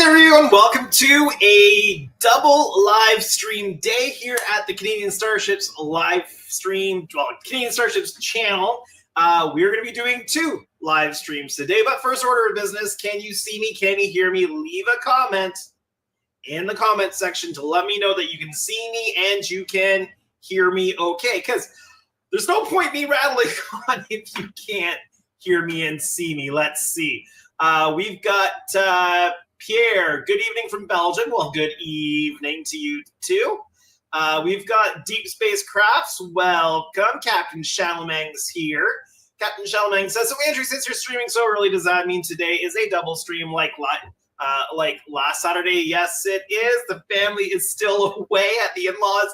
there, everyone. Welcome to a double live stream day here at the Canadian Starships live stream, Canadian Starships channel. We're going to be doing 2 live streams today, but first order of business, can you see me? Can you hear me? Leave a comment in the comment section to let me know that you can see me and you can hear me okay, because there's no point me rattling on if you can't hear me and see me. Let's see. We've got Pierre, good evening from Belgium. Well, good evening to you too. We've got Deep Space Crafts. Welcome. Captain Shalamang's here. Captain Shalamang says, so Andrew, since you're streaming so early, does that mean today is a double stream like last Saturday? Yes, it is. The family is still away at the in-laws.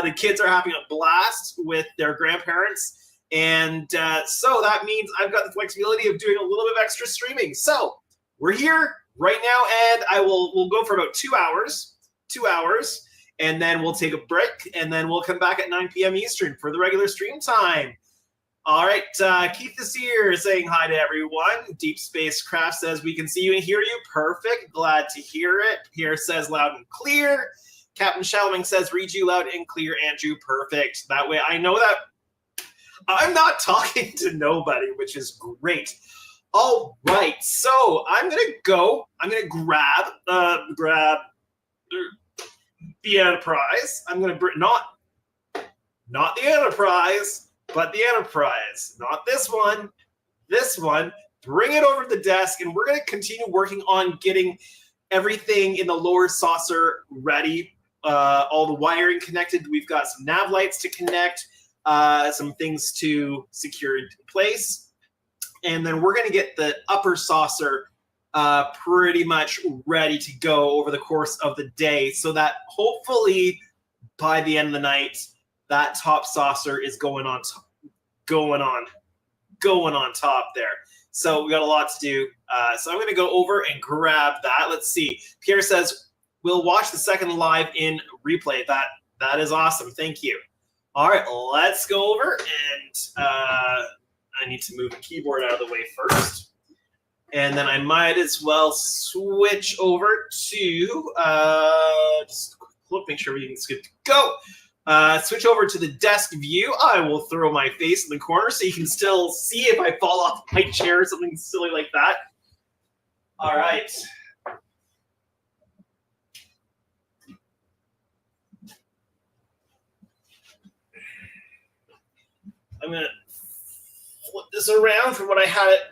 The kids are having a blast with their grandparents. And so that means I've got the flexibility of doing a little bit of extra streaming. So we're here right now, and we'll go for about 2 hours, and then we'll take a break, and then we'll come back at 9 p.m. Eastern for the regular stream time. All right, Keith is here saying hi to everyone. Deep Space Craft says, we can see you and hear you. Perfect. Glad to hear it. Pierre says, loud and clear. Captain Shalamang says, read you loud and clear, Andrew. Perfect. That way I know that I'm not talking to nobody, which is great. All right, so I'm gonna grab the Enterprise. I'm gonna bring not the Enterprise, but the Enterprise. Not this one. This one. Bring it over to the desk, and we're gonna continue working on getting everything in the lower saucer ready. All the wiring connected. We've got some nav lights to connect. Some things to secure in place. And then we're going to get the upper saucer pretty much ready to go over the course of the day, so that hopefully by the end of the night, that top saucer is going on top there. So we got a lot to do. So I'm going to go over and grab that. Let's see. Pierre says, we'll watch the second live in replay. That is awesome. Thank you. All right, let's go over, and I need to move the keyboard out of the way first. And then I might as well switch over to, just look, make sure everything's good to go. Switch over to the desk view. I will throw my face in the corner so you can still see if I fall off my chair or something silly like that. All right. I'm going to flip this around from what I had it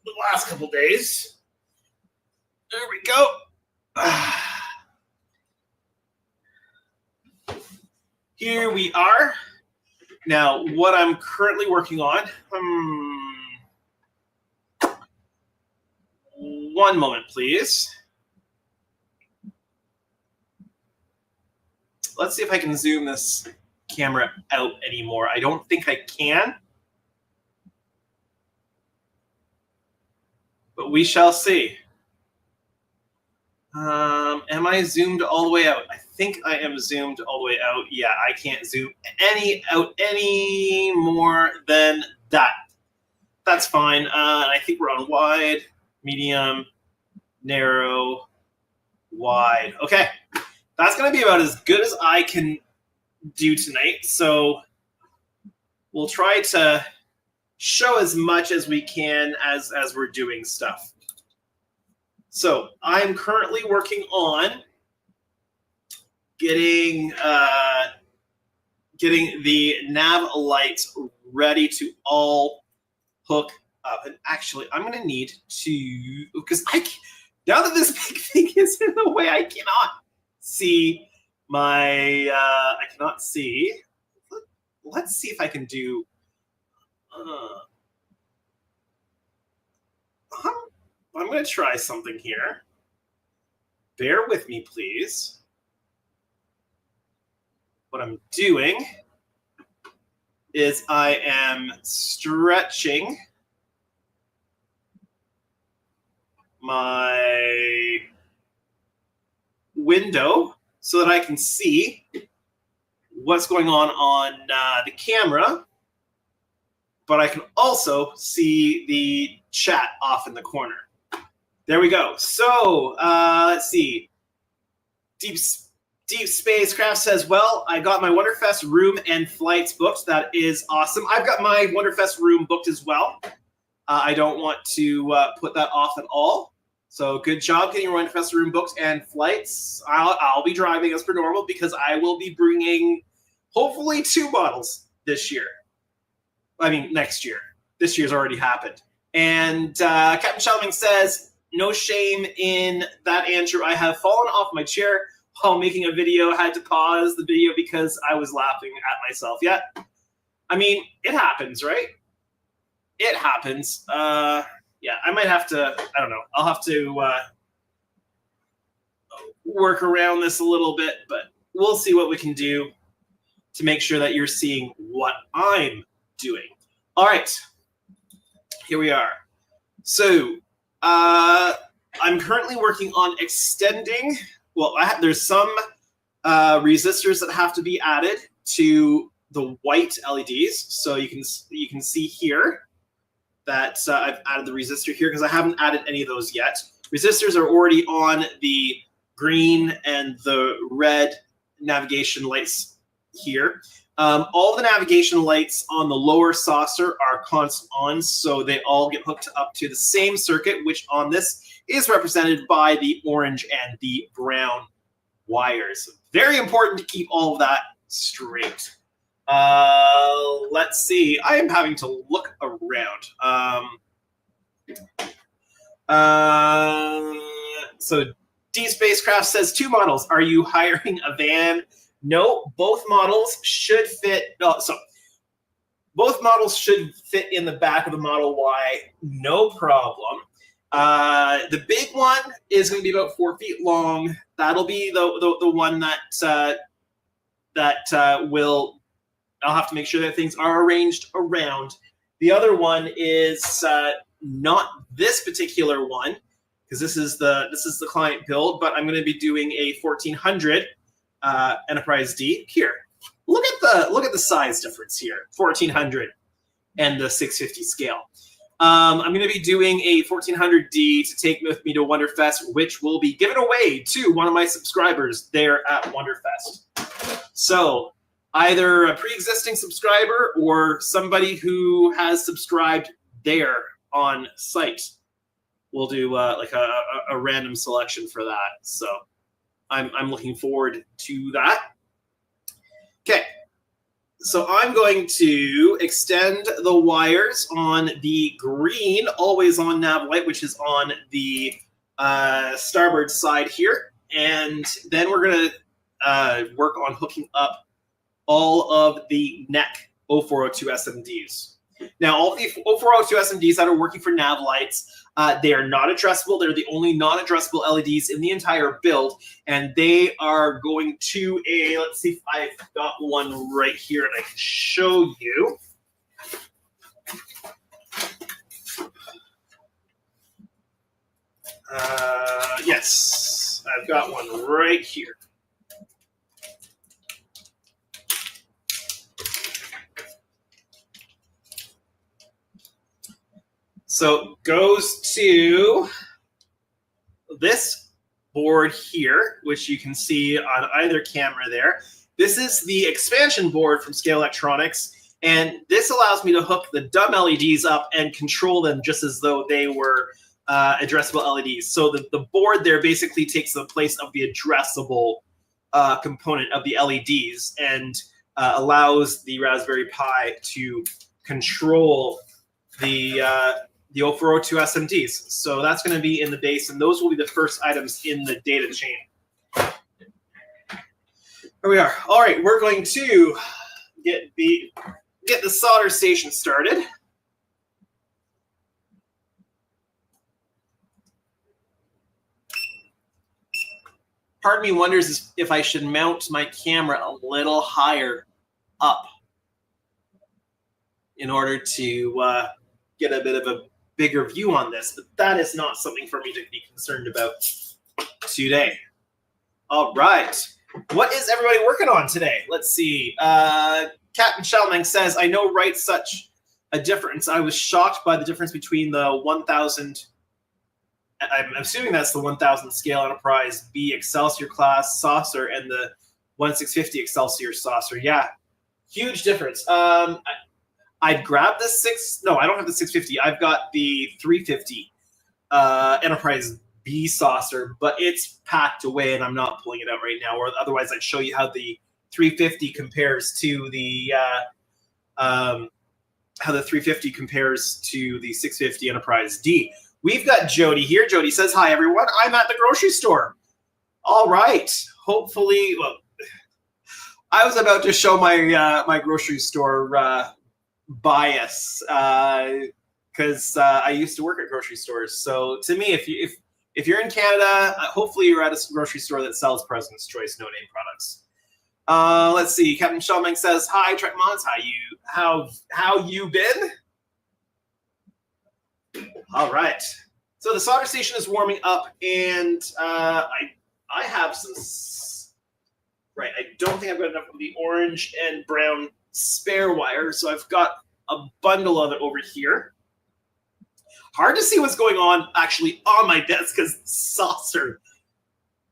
the last couple days. There we go. Here we are. Now, what I'm currently working on, one moment, please. Let's see if I can zoom this camera out anymore. I don't think I can, but we shall see. Am I zoomed all the way out? I think I am zoomed all the way out. Yeah, I can't zoom any more than that. That's fine. I think we're on wide, medium, narrow, wide. Okay, that's going to be about as good as I can do tonight, so we'll try to show as much as we can as we're doing stuff. So I'm currently working on getting the nav lights ready to all hook up. And actually, I'm going to need to, because now that this big thing is in the way, I cannot see I cannot see. Let's see if I can do. I'm going to try something here. Bear with me, please. What I'm doing is I am stretching my window so that I can see what's going on the camera, but I can also see the chat off in the corner. There we go. So let's see. Deep Spacecraft says, well, I got my Wonderfest room and flights booked. That is awesome. I've got my Wonderfest room booked as well. I don't want to put that off at all. So good job getting your Wonderfest room booked and flights. I'll be driving as per normal because I will be bringing hopefully 2 models this year. I mean, next year. This year's already happened. And Captain Shelving says, no shame in that, Andrew. I have fallen off my chair while making a video. Had to pause the video because I was laughing at myself. Yeah. I mean, it happens, right? It happens. Yeah, I might have to, I don't know. I'll have to work around this a little bit, but we'll see what we can do to make sure that you're seeing what I'm doing. All right. Here we are. So I'm currently working on extending. Well, there's some resistors that have to be added to the white LEDs. So you can see here that I've added the resistor here because I haven't added any of those yet. Resistors are already on the green and the red navigation lights here. All the navigation lights on the lower saucer are constant on, so they all get hooked up to the same circuit, which on this is represented by the orange and the brown wires. Very important to keep all of that straight. Let's see. I am having to look around. So D Spacecraft says 2 models. Are you hiring a van? No, both models should fit. No, so both models should fit in the back of the Model Y. No problem. The big one is going to be about 4 feet long. That'll be the one that will. I'll have to make sure that things are arranged around. The other one is not this particular one because this is the client build, but I'm going to be doing a 1400 Enterprise D. Here, look at the size difference here, 1400 and the 650 scale. I'm going to be doing a 1400D to take with me to Wonderfest, which will be given away to one of my subscribers there at Wonderfest. So either a pre-existing subscriber or somebody who has subscribed there on site. We'll do like a random selection for that. So I'm looking forward to that. Okay. So I'm going to extend the wires on the green always on nav light, which is on the starboard side here. And then we're going to work on hooking up all of the NEC 0402 SMDs. Now, all of the 0402 SMDs that are working for nav lights, they are not addressable. They're the only non-addressable LEDs in the entire build, and they are going to a, let's see if I've got one right here and I can show you. Yes, I've got one right here. So it goes to this board here, which you can see on either camera there. This is the expansion board from Scale Electronics, and this allows me to hook the dumb LEDs up and control them just as though they were addressable LEDs. So the board there basically takes the place of the addressable component of the LEDs and allows the Raspberry Pi to control the 0402 SMDs. So that's going to be in the base, and those will be the first items in the data chain. Here we are. All right, we're going to get the solder station started. Part of me wonders if I should mount my camera a little higher up in order to get a bit of a bigger view on this, but that is not something for me to be concerned about today. All right. What is everybody working on today? Let's see. Captain Shelmang says, I know right such a difference. I was shocked by the difference between the 1000 I'm assuming that's the 1000 scale Enterprise B Excelsior class saucer and the 1650 Excelsior saucer. Yeah, huge difference. I'd grab the no, I don't have the 650. I've got the 350 Enterprise B saucer, but it's packed away and I'm not pulling it out right now. Or otherwise, I'd show you how the 350 compares to the how the 350 compares to the 650 Enterprise D. We've got Jody here. Jody says, "Hi everyone, I'm at the grocery store." All right. Hopefully, well, I was about to show my my grocery store bias because I used to work at grocery stores. So to me, if you're in Canada, hopefully you're at a grocery store that sells President's Choice no name products. Let's see. Captain Shelming says, "Hi, Trek Mods. How you been?" All right. So the solder station is warming up, and I have some. Right. I don't think I've got enough of the orange and brown spare wire, so I've got a bundle of it over here. Hard to see what's going on actually on my desk because saucer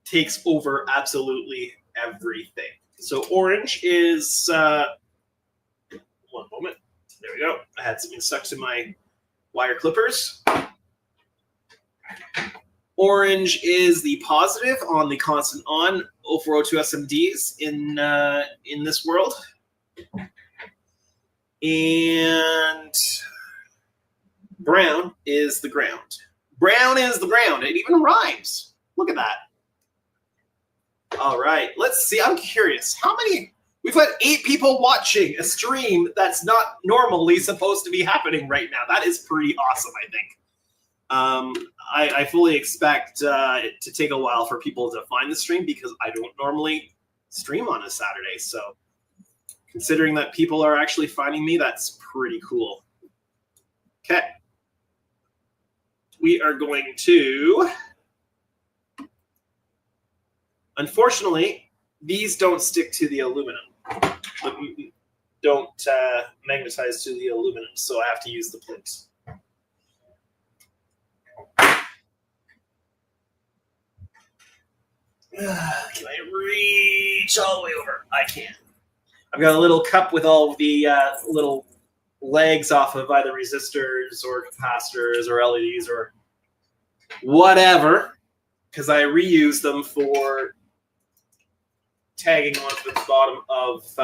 takes over absolutely everything. So orange is, one moment. There we go. I had something stuck to my wire clippers. Orange is the positive on the constant on 0402 SMDs in this world. And brown is the ground. Brown is the ground. It even rhymes. Look at that. All right, let's see. I'm curious. How many? We've got 8 people watching a stream that's not normally supposed to be happening right now. That is pretty awesome, I think. I fully expect it to take a while for people to find the stream because I don't normally stream on a Saturday. So considering that people are actually finding me, that's pretty cool. Okay. We are going to... Unfortunately, these don't stick to the aluminum. Don't magnetize to the aluminum, so I have to use the plates. Can I reach all the way over? I can. I've got a little cup with all of the little legs off of either resistors or capacitors or LEDs or whatever, because I reuse them for tagging onto the bottom of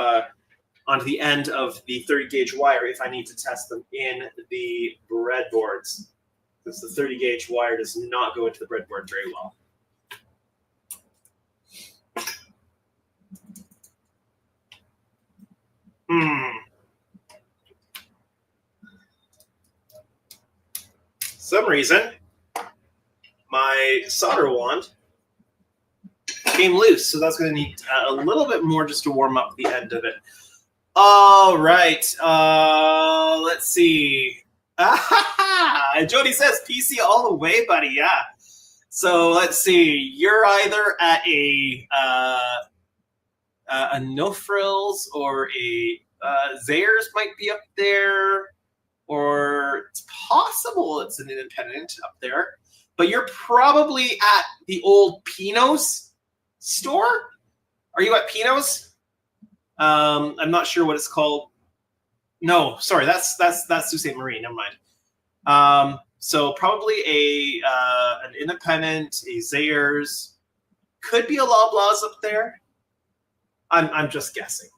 onto the end of the 30 gauge wire if I need to test them in the breadboards, because the 30 gauge wire does not go into the breadboard very well. Some reason my solder wand came loose, so that's going to need a little bit more just to warm up the end of it. All right, let's see. Jody says PC all the way, buddy. Yeah. So let's see. You're either at a no frills or a Zayers might be up there, or it's possible it's an independent up there. But you're probably at the old Pino's store. Are you at Pino's? I'm not sure what it's called. No, sorry, that's Sault Ste. Marie. Never mind. So probably an independent, a Zayers, could be a Loblaws up there. I'm just guessing.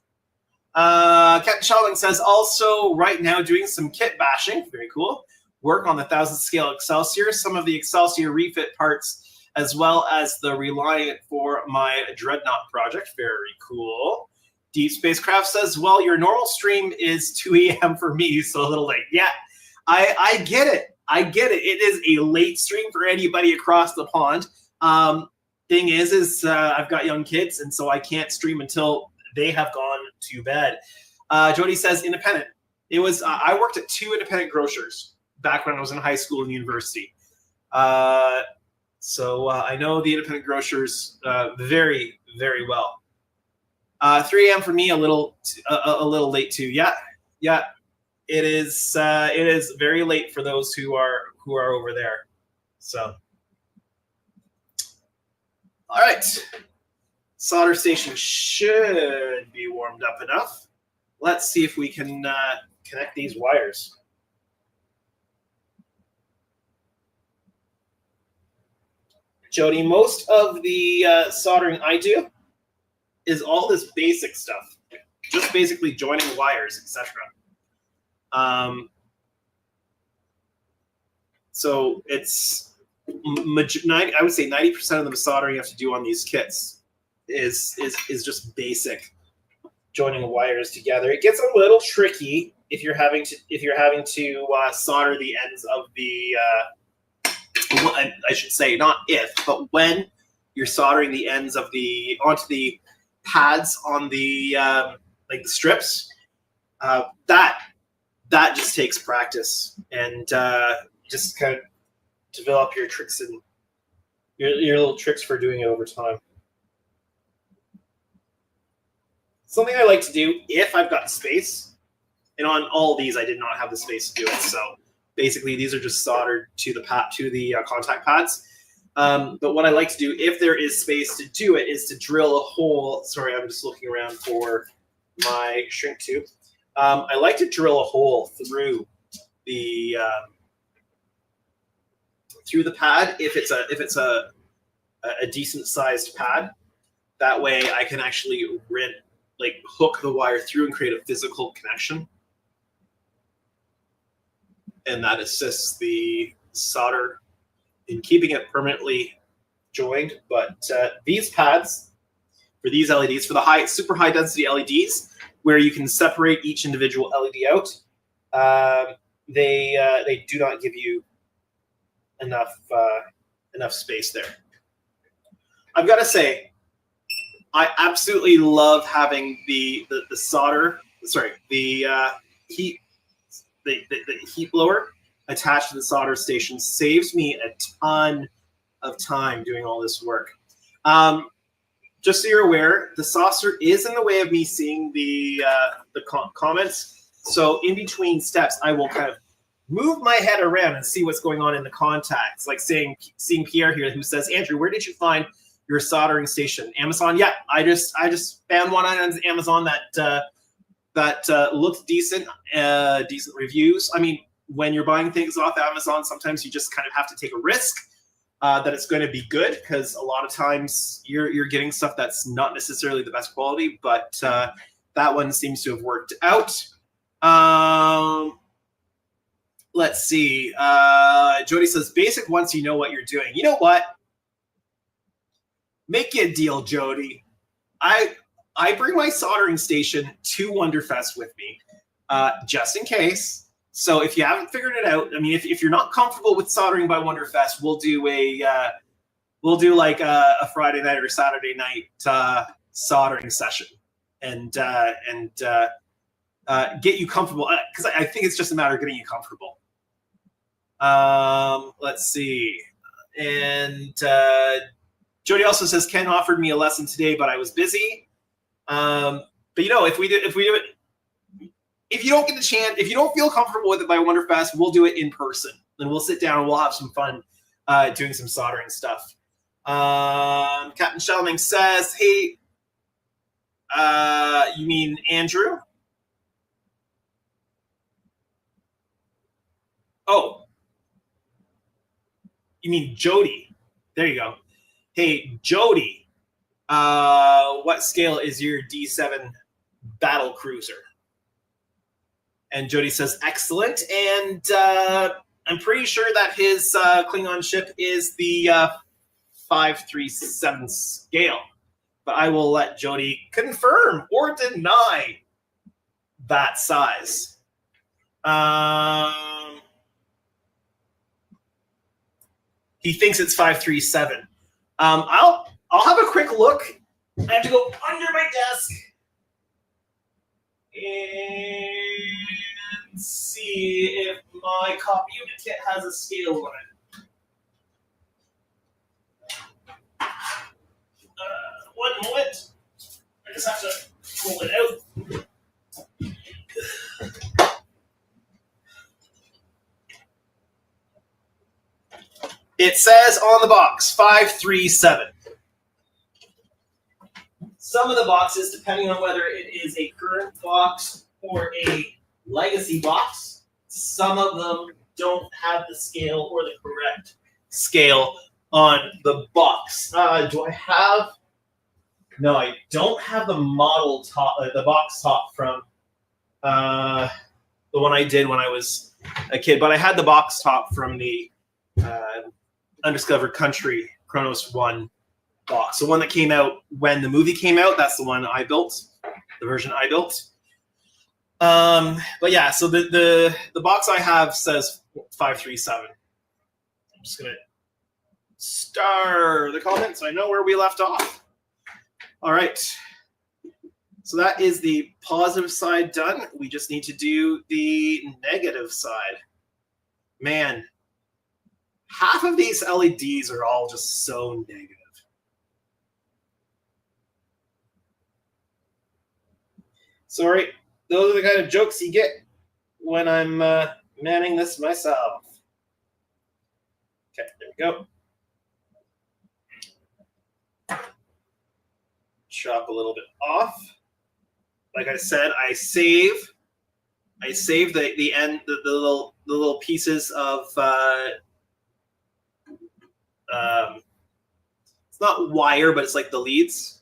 Captain Shelving says also right now doing some kit bashing. Very cool. Work on the 1000 scale Excelsior, some of the Excelsior refit parts, as well as the Reliant for my Dreadnought project. Very cool. Deep Spacecraft says, well, your normal stream is 2 a.m. for me, so a little late. Yeah, I get it. I get it. It is a late stream for anybody across the pond. Thing is I've got young kids, and so I can't stream until they have gone to bed. Jody says independent. It was I worked at 2 independent grocers back when I was in high school and university. So I know the independent grocers very, very well. 3 a.m. for me, a little late too. Yeah. It is very late for those who are over there. So All right. Solder station should be warmed up enough. Let's see if we can connect these wires. Jody, most of the soldering I do is all this basic stuff, just basically joining wires, etc. So it's I would say 90% of the soldering you have to do on these kits is just basic joining wires together. It gets a little tricky if you're having to solder the ends of the I should say not if, but when you're soldering the ends of the onto the pads on the like the strips. That just takes practice and just kind of develop your tricks and your little tricks for doing it over time. Something I like to do if I've got space, and on all these I did not have the space to do it. So basically, these are just soldered to the contact pads. But what I like to do, if there is space to do it, is to drill a hole. Sorry, I'm just looking around for my shrink tube. I like to drill a hole through the pad if it's a decent sized pad. That way, I can actually hook the wire through and create a physical connection. And that assists the solder in keeping it permanently joined. But these pads, for these LEDs, for the super high density LEDs, where you can separate each individual LED out, they do not give you enough space there. I've got to say, I absolutely love having the solder. Sorry, the heat. The heat blower attached to the solder station saves me a ton of time doing all this work. Just so you're aware, the saucer is in the way of me seeing the comments. So in between steps, I will kind of move my head around and see what's going on in the contacts. Like seeing Pierre here who says, Andrew, where did you find your soldering station? Amazon? Yeah, I just found one on Amazon that looked decent, decent reviews. I mean, when you're buying things off Amazon, sometimes you just kind of have to take a risk that it's going to be good, because a lot of times you're getting stuff that's not necessarily the best quality, but that one seems to have worked out. Let's see. Jody says, basic once you know what you're doing. You know what? Make you a deal, Jody. I bring my soldering station to Wonderfest with me, just in case. So if you haven't figured it out, I mean, if you're not comfortable with soldering by Wonderfest, we'll do like a Friday night or Saturday night soldering session, and get you comfortable, because I think it's just a matter of getting you comfortable. Let's see, and Jody also says Ken offered me a lesson today, but I was busy. But you know, if we do it, if you don't get the chance, if you don't feel comfortable with it by Wonderfest, we'll do it in person. Then we'll sit down and we'll have some fun doing some soldering stuff. Captain Shelming says, hey, you mean Andrew? Oh, you mean Jody. There you go. Hey, Jody, what scale is your D7 battle cruiser? And Jody says, excellent. And I'm pretty sure that his Klingon ship is the 537 scale. But I will let Jody confirm or deny that size. He thinks it's 537. I'll have a quick look. I have to go under my desk and see if my copy unit kit has a scale on it. One moment. I just have to pull it out. It says on the box 537. some of the boxes, depending on whether it is a current box or a legacy box, some of them don't have the scale or the correct scale on the box. Do I have? No, I don't have the model top, the box top from the one I did when I was a kid, but I had the box top from the Undiscovered Country Chronos 1 box. The one that came out when the movie came out, that's the one I built, the version I built. But yeah, so the box I have says 537. I'm just gonna star the comments so I know where we left off. All right. So that is the positive side done. We just need to do the negative side. Man, half of these LEDs are all just so negative. Sorry, those are the kind of jokes you get when I'm manning this myself. Okay, there we go. Chop a little bit off. Like I said, I save the end, the little pieces of it's not wire, but it's like the leads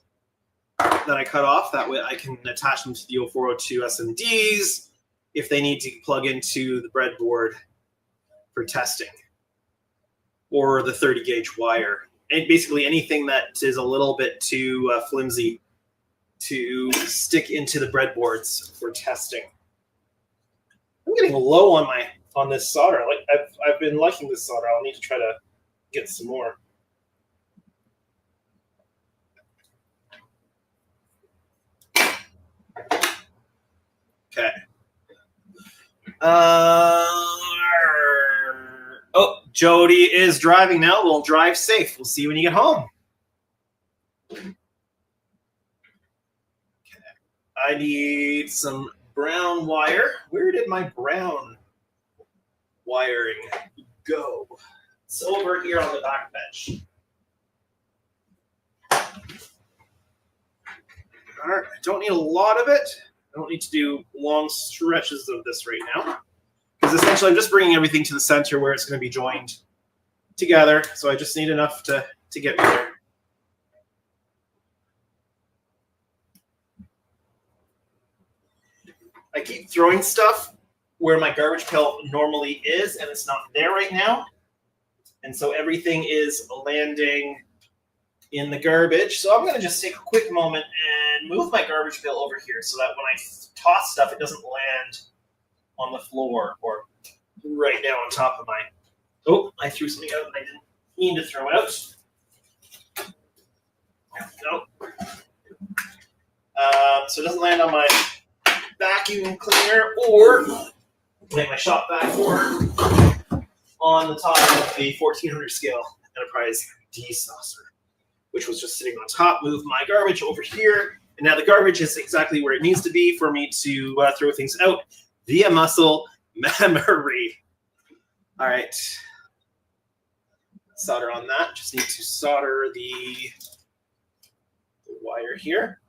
that I cut off. That way I can attach them to the 0402 SMDs if they need to plug into the breadboard for testing, or the 30 gauge wire, and basically anything that is a little bit too flimsy to stick into the breadboards for testing. I'm getting low on this solder. I've been liking this solder. I'll need to try to get some more. Okay. Oh, Jody is driving now. We'll drive safe. We'll see you when you get home. Okay. I need some brown wire. Where did my brown wiring go? It's over here on the back bench. All right. I don't need a lot of it. I don't need to do long stretches of this right now, because essentially I'm just bringing everything to the center where it's going to be joined together. So I just need enough to get me there. I keep throwing stuff where my garbage pail normally is, and it's not there right now. And so everything is landing in the garbage. So I'm going to just take a quick moment and move my garbage pail over here so that when I toss stuff, it doesn't land on the floor or right down on top of my... Oh, I threw something out that I didn't mean to throw out. Nope. So it doesn't land on my vacuum cleaner or like my shop vac or on the top of the 1400 scale Enterprise D saucer, which was just sitting on top. Move my garbage over here, and now the garbage is exactly where it needs to be for me to throw things out via muscle memory. All right, solder on that. Just need to solder the wire here.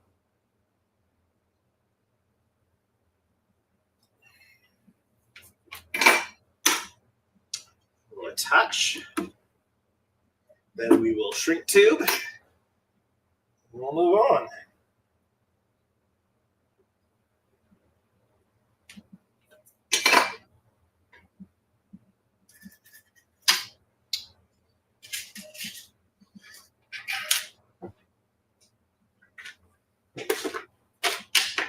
We'll attach. Then we will shrink tube. We'll move on.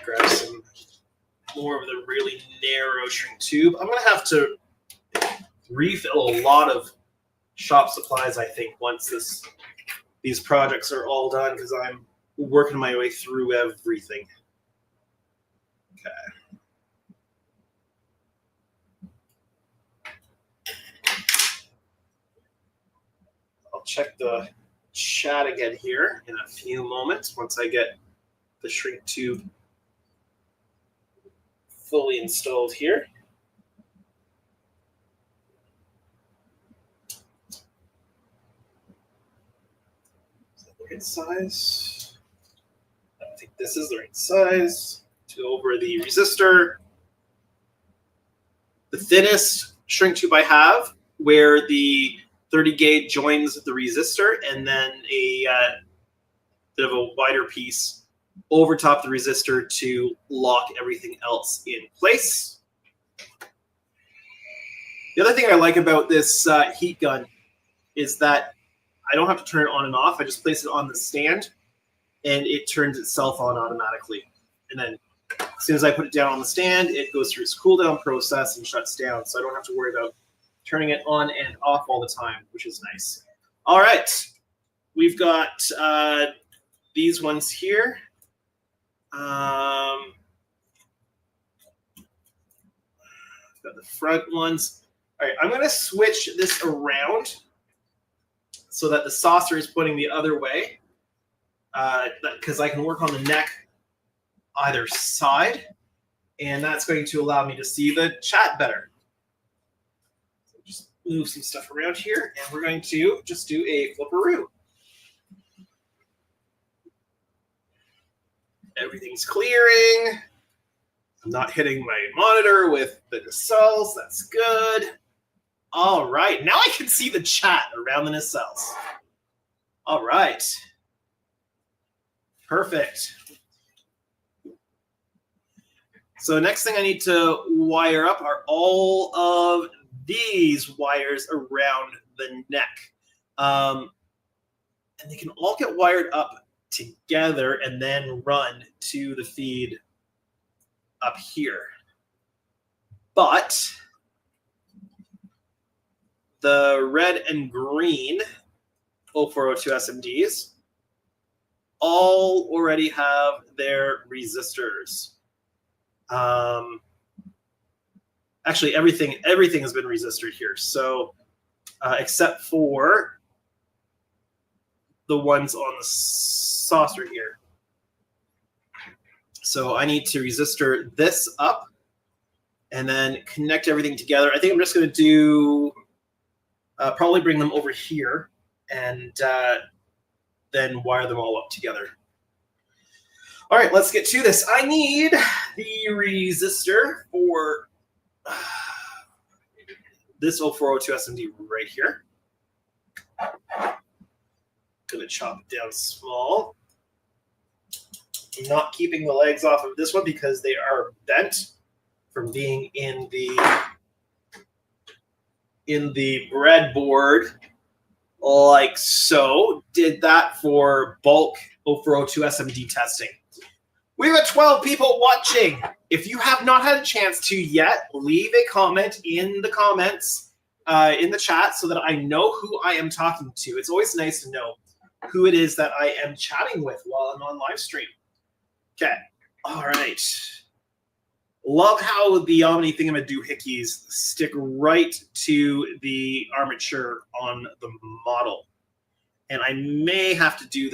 Grab some more of the really narrow shrink tube. I'm going to have to refill a lot of shop supplies, I think, once these projects are all done, because I'm working my way through everything. Okay. I'll check the chat again here in a few moments once I get the shrink tube fully installed here. Is that the right size? this is the right size. To over the resistor. The thinnest shrink tube I have, where the 30 gauge joins the resistor, and then a bit of a wider piece over top the resistor to lock everything else in place. The other thing I like about this heat gun is that I don't have to turn it on and off. I just place it on the stand, and it turns itself on automatically. And then as soon as I put it down on the stand, it goes through its cool down process and shuts down. So I don't have to worry about turning it on and off all the time, which is nice. All right. We've got these ones here. Got the front ones. All right, I'm going to switch this around so that the saucer is pointing the other way, because I can work on the neck either side, and that's going to allow me to see the chat better. So just move some stuff around here, and we're going to just do a flipperoo. Everything's clearing. I'm not hitting my monitor with the nacelles. That's good. All right, now I can see the chat around the nacelles. All right. Perfect. So next thing I need to wire up are all of these wires around the neck. And they can all get wired up together and then run to the feed up here. But the red and green 0402 SMDs all already have their resistors. Actually, everything has been resistored here. So except for the ones on the saucer here. So I need to resistor this up and then connect everything together. I think I'm just going to do probably bring them over here and then wire them all up together. All right, let's get to this. I need the resistor for this 0402 SMD right here. Gonna chop it down small. I'm not keeping the legs off of this one because they are bent from being in the breadboard like so. Did that for bulk 0402 SMD testing. We've got 12 people watching. If you have not had a chance to yet, leave a comment in the comments in the chat so that I know who I am talking to. It's always nice to know who it is that I am chatting with while I'm on live stream. Okay. All right. Love how the Omni thingamadoohickeys stick right to the armature on the model. And I may have to do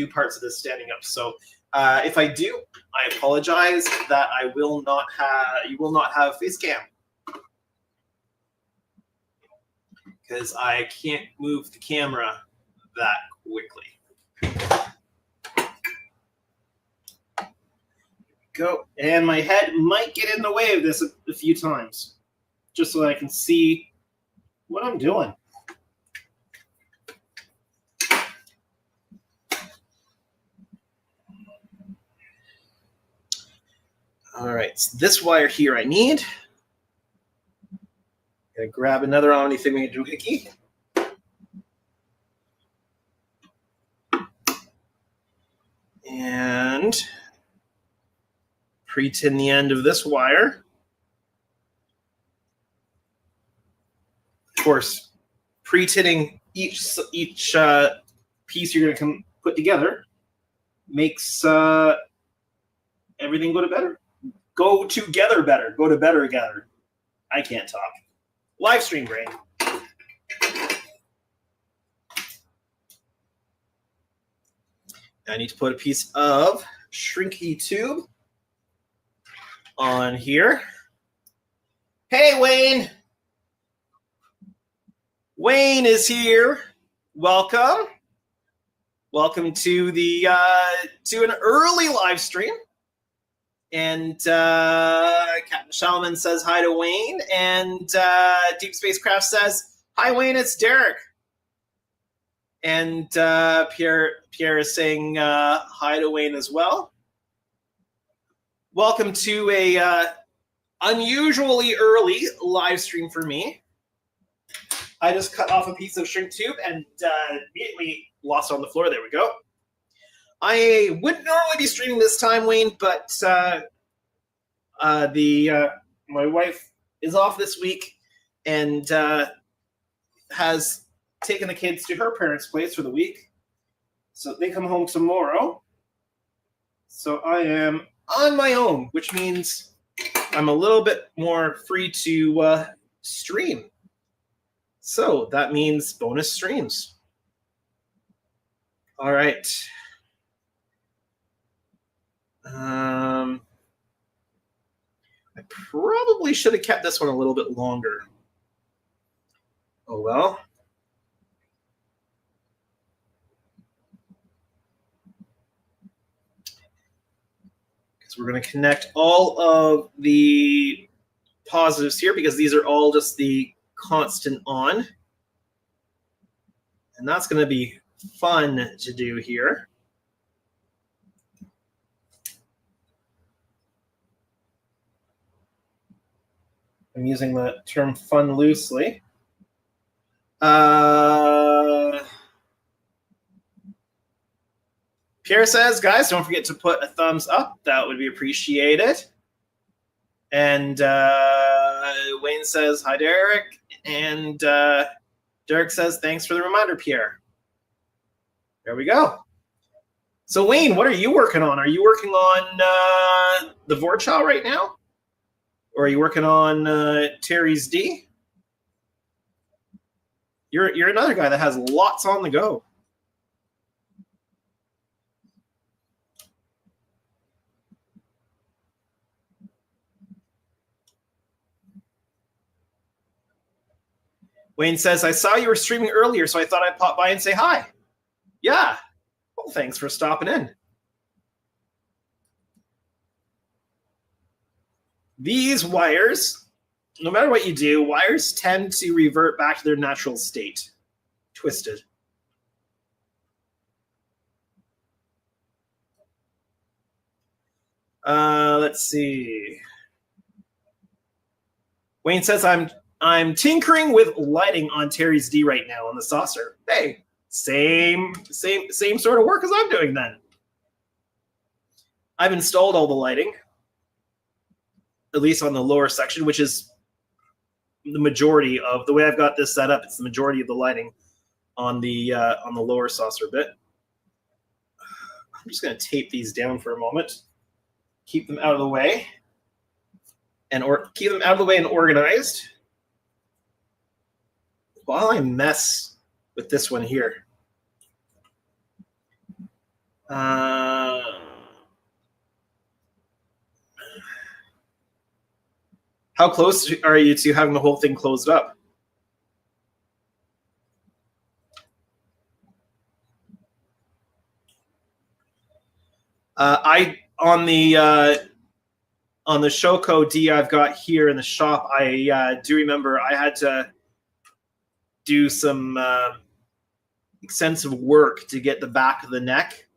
parts of this standing up. So if I do, I apologize that you will not have face cam. Because I can't move the camera that quickly. Go. And my head might get in the way of this a few times, just so that I can see what I'm doing. All right, so this wire here I need. Gonna grab another Omni thingamadoohickey. And pre-tin the end of this wire. Of course, pre-tinning each piece you're going to put together makes everything go together better. Go to better together. I can't talk. Live stream brain. I need to put a piece of shrinky tube on here. Hey, Wayne. Wayne is here. Welcome. Welcome to the to an early live stream. And Captain Shalman says hi to Wayne, and Deep Spacecraft says hi, Wayne. It's Derek. And Pierre is saying hi to Wayne as well. Welcome to a unusually early live stream for me. I just cut off a piece of shrink tube and immediately lost it on the floor. There we go. I wouldn't normally be streaming this time, Wayne, but my wife is off this week and has taken the kids to her parents' place for the week. So they come home tomorrow. So I am on my own, which means I'm a little bit more free to stream. So that means bonus streams. All right. I probably should have kept this one a little bit longer. Oh well. Because we're going to connect all of the positives here because these are all just the constant on. And that's going to be fun to do here. I'm using the term fun loosely. Pierre says, guys, don't forget to put a thumbs up. That would be appreciated. And Wayne says, hi, Derek. And Derek says, thanks for the reminder, Pierre. There we go. So, Wayne, what are you working on? Are you working on the Vorchow right now? Or are you working on Terry's D? You're another guy that has lots on the go. Wayne says, I saw you were streaming earlier, so I thought I'd pop by and say hi. Yeah. Well, thanks for stopping in. These wires, no matter what you do, wires tend to revert back to their natural state, twisted. Let's see. Wayne says, I'm tinkering with lighting on Terry's D right now on the saucer. Hey, same sort of work as I'm doing then. I've installed all the lighting, at least on the lower section, which is the majority of the way I've got this set up. It's the majority of the lighting on the lower saucer bit. I'm just going to tape these down for a moment, keep them out of the way, and keep them out of the way and organized while I mess with this one here. How close are you to having the whole thing closed up? On the Shoko D I've got here in the shop, I do remember I had to do some extensive work to get the back of the neck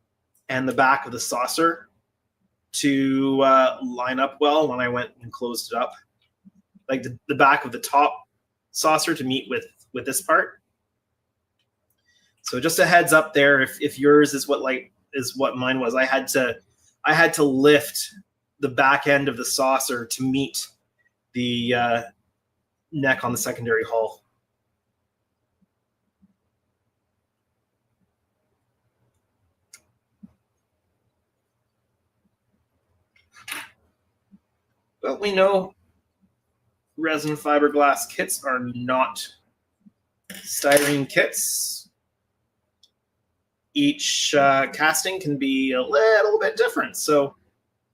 and the back of the saucer to line up well when I went and closed it up. Like the back of the top saucer to meet with this part. So just a heads up there, if yours is what mine was, I had to lift the back end of the saucer to meet the neck on the secondary hull. But we know resin fiberglass kits are not styrene kits. Each casting can be a little bit different. So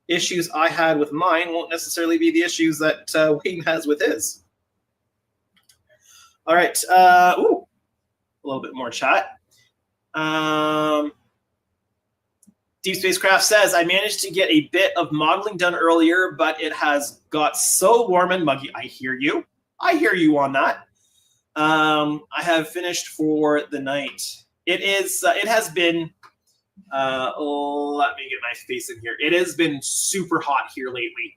issues I had with mine won't necessarily be the issues that Wayne has with his. All right. A little bit more chat. Deep Spacecraft says, I managed to get a bit of modeling done earlier, but it has got so warm and muggy. I hear you. I hear you on that. I have finished for the night. It has been, let me get my face in here. It has been super hot here lately.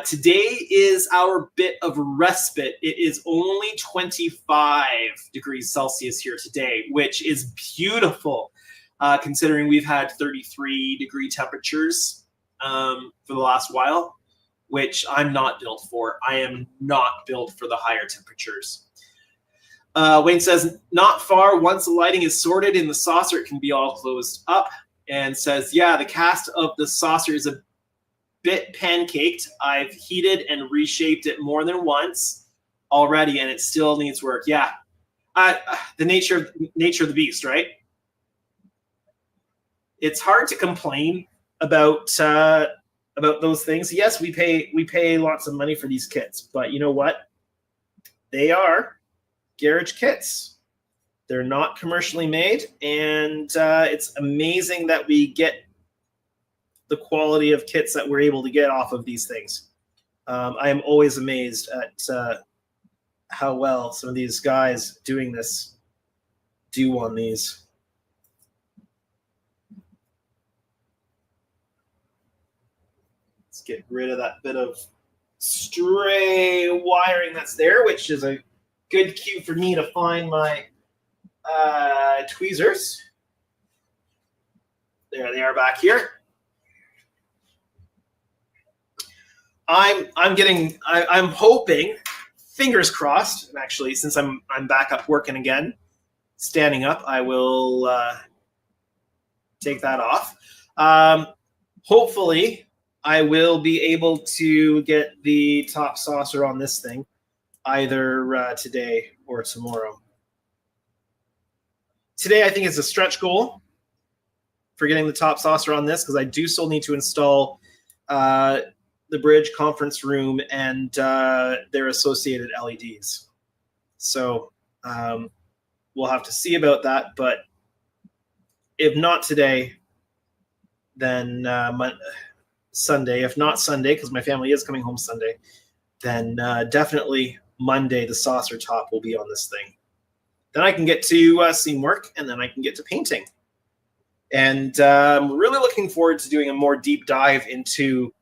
Today is our bit of respite. It is only 25 degrees Celsius here today, which is beautiful, considering we've had 33-degree temperatures for the last while, which I'm not built for. I am not built for the higher temperatures. Wayne says, not far. Once the lighting is sorted in the saucer, it can be all closed up. And says, yeah, the cast of the saucer is a bit pancaked. I've heated and reshaped it more than once already, and it still needs work. Yeah, the nature of the beast, right? It's hard to complain about those things. Yes, we pay lots of money for these kits, but you know what? They are garage kits. They're not commercially made, and it's amazing that we get the quality of kits that we're able to get off of these things. I am always amazed at how well some of these guys doing this do on these. Let's get rid of that bit of stray wiring that's there, which is a good cue for me to find my tweezers. There they are back here. I'm hoping, fingers crossed, and actually, since I'm back up working again, standing up, I will take that off. Hopefully, I will be able to get the top saucer on this thing either today or tomorrow. Today, I think it's a stretch goal for getting the top saucer on this, because I do still need to install the bridge, conference room, and their associated LEDs. So we'll have to see about that. But if not today, then Sunday. If not Sunday, because my family is coming home Sunday, then definitely Monday the saucer top will be on this thing. Then I can get to seam work, and then I can get to painting. And I'm really looking forward to doing a more deep dive into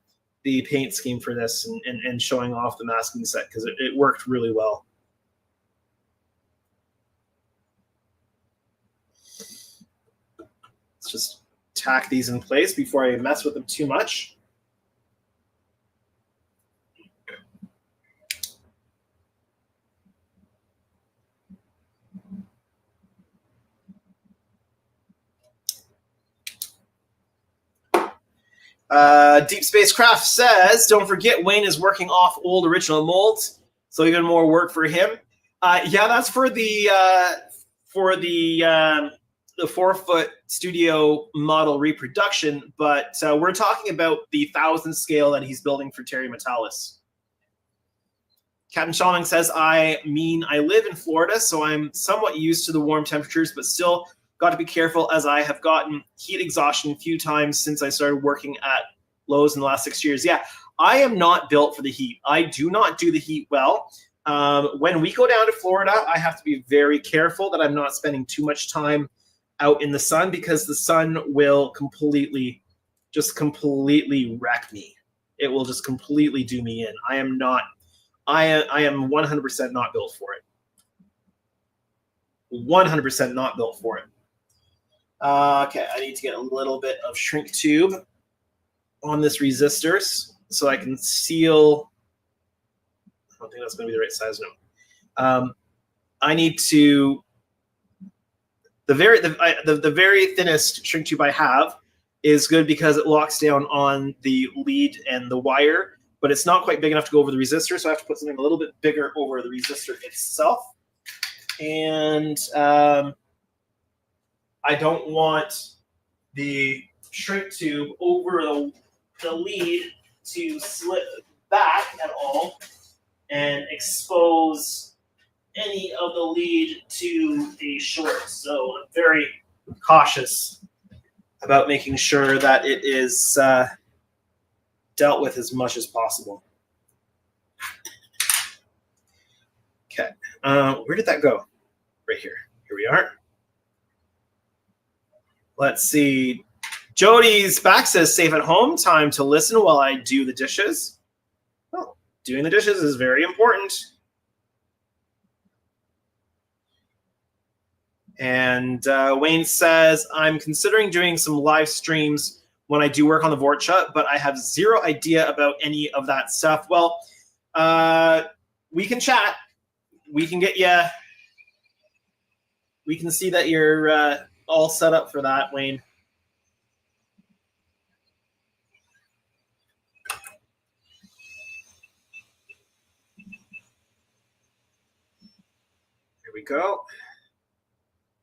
the paint scheme for this and showing off the masking set, because it worked really well. Let's just tack these in place before I mess with them too much. Deep Spacecraft says, don't forget Wayne is working off old original molds, so even more work for him. Yeah, that's for the 4-foot studio model reproduction, but we're talking about the 1,000 scale that he's building for Terry Metalis. Captain Shalming says, I live in Florida, so I'm somewhat used to the warm temperatures, but still got to be careful, as I have gotten heat exhaustion a few times since I started working at Lowe's in the last 6 years. Yeah, I am not built for the heat. I do not do the heat well. When we go down to Florida, I have to be very careful that I'm not spending too much time out in the sun, because the sun will completely wreck me. It will just completely do me in. I am 100% not built for it. 100% not built for it. Okay, I need to get a little bit of shrink tube on this resistor so I can seal. I don't think that's going to be the right size. No. I need to. The very thinnest shrink tube I have is good because it locks down on the lead and the wire, but it's not quite big enough to go over the resistor, so I have to put something a little bit bigger over the resistor itself. And I don't want the shrink tube over the lead to slip back at all and expose any of the lead to a short. So I'm very cautious about making sure that it is dealt with as much as possible. Okay, where did that go? Right here. Here we are. Let's see. Jody's back says, safe at home, time to listen while I do the dishes. Well, doing the dishes is very important. And Wayne says, I'm considering doing some live streams when I do work on the Vorcha, but I have zero idea about any of that stuff. Well, we can chat. We can get you. We can see that you're all set up for that, Wayne. Here we go.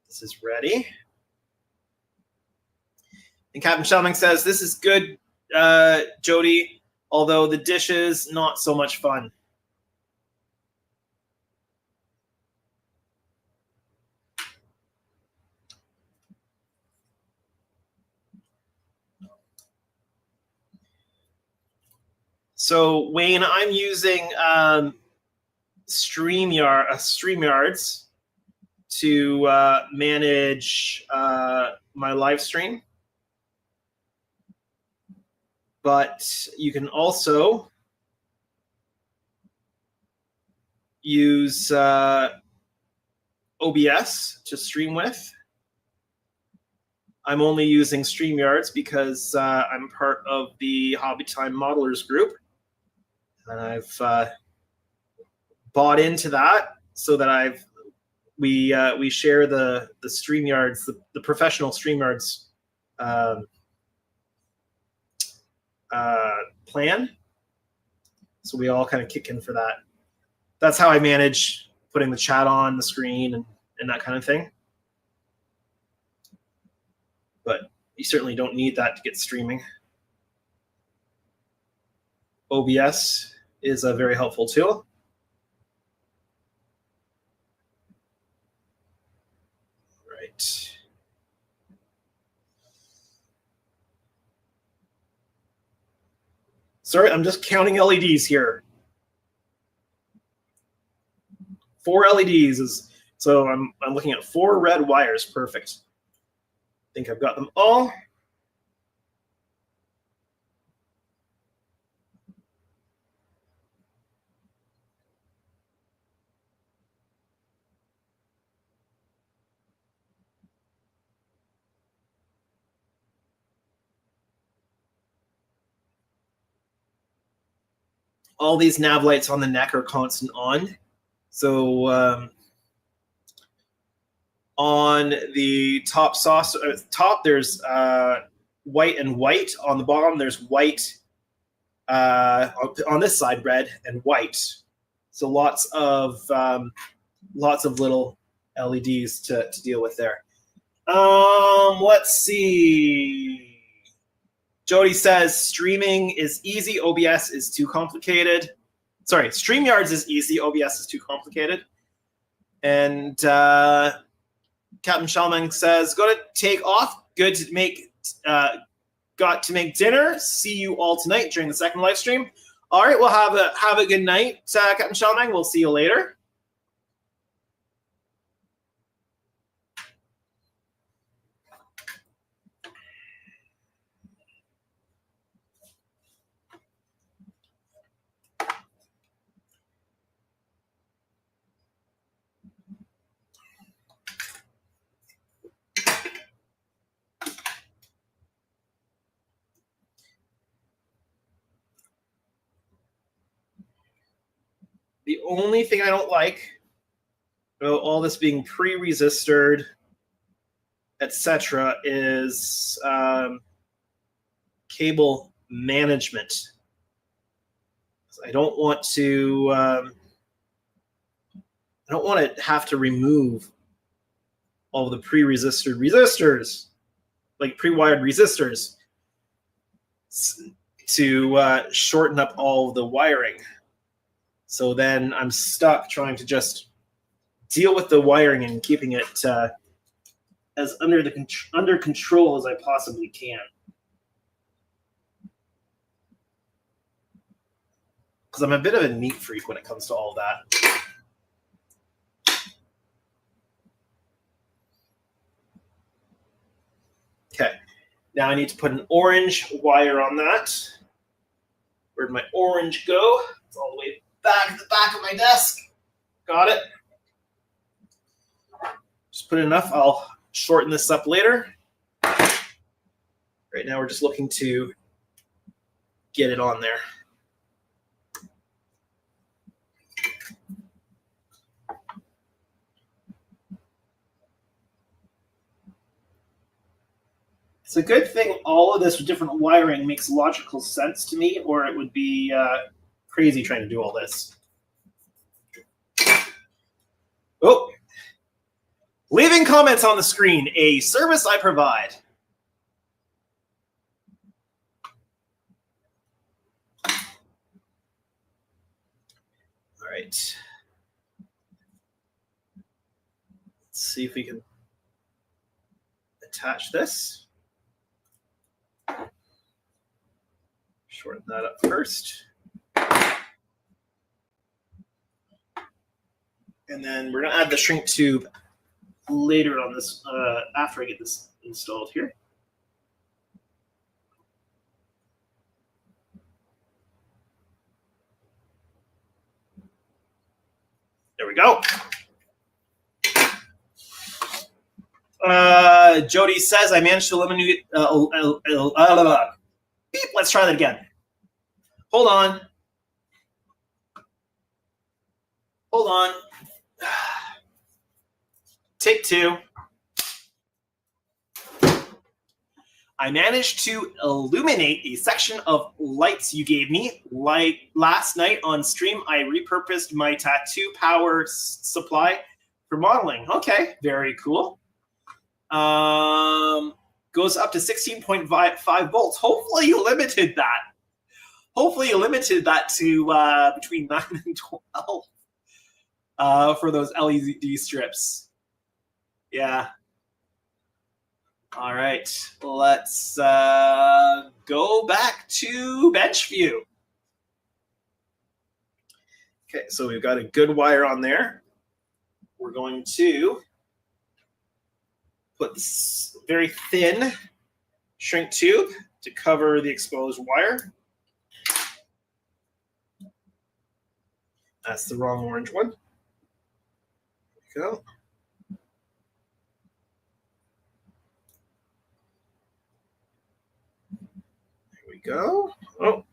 This is ready. And Captain Shelming says, this is good, Jody, although the dishes, not so much fun. So, Wayne, I'm using StreamYards to manage my live stream. But you can also use OBS to stream with. I'm only using StreamYards because I'm part of the Hobby Time Modelers group. And I've bought into that so that we share the StreamYards, the professional StreamYards plan. So we all kind of kick in for that. That's how I manage putting the chat on the screen and that kind of thing. But you certainly don't need that to get streaming. OBS is a very helpful tool. Right. Sorry, I'm just counting LEDs here. 4 LEDs is, so I'm looking at 4 red wires. Perfect. I think I've got them all. All these nav lights on the neck are constant on. So on the top sauce, there's white and white. On the bottom, there's white. On this side, red and white. So lots of little LEDs to deal with there. Let's see. Jody says streaming is easy. OBS is too complicated. Sorry, StreamYards is easy. OBS is too complicated. And Captain Shalman says, got to take off. Good to make. Got to make dinner. See you all tonight during the second live stream. All right, well, have a good night, Captain Shalman. We'll see you later. The only thing I don't like about all this being pre-resistored, etc., is cable management. I don't want to. I don't want to have to remove all of the pre-resistored resistors, like pre-wired resistors, to shorten up all of the wiring. So then I'm stuck trying to just deal with the wiring and keeping it as under control as I possibly can. Because I'm a bit of a neat freak when it comes to all that. Okay, now I need to put an orange wire on that. Where'd my orange go? It's all the way back at the back of my desk. Got it. Just put enough. I'll shorten this up later. Right now we're just looking to get it on there. It's a good thing all of this with different wiring makes logical sense to me, or it would be crazy trying to do all this. Oh, leaving comments on the screen, a service I provide. All right. Let's see if we can attach this. Shorten that up first. And then we're going to add the shrink tube later on this, after I get this installed here. There we go. Jody says, I managed to eliminate... beep, let's try that again. Hold on. Hold on. Take two. I managed to illuminate a section of lights you gave me. Like last night on stream, I repurposed my tattoo power supply for modeling. Okay, very cool. Goes up to 16.5 volts. Hopefully you limited that. Hopefully you limited that to between 9 and 12 for those LED strips. Yeah. All right, let's go back to bench view. Okay, so we've got a good wire on there. We're going to put this very thin shrink tube to cover the exposed wire. That's the wrong orange one. There we go. There we go. Oh.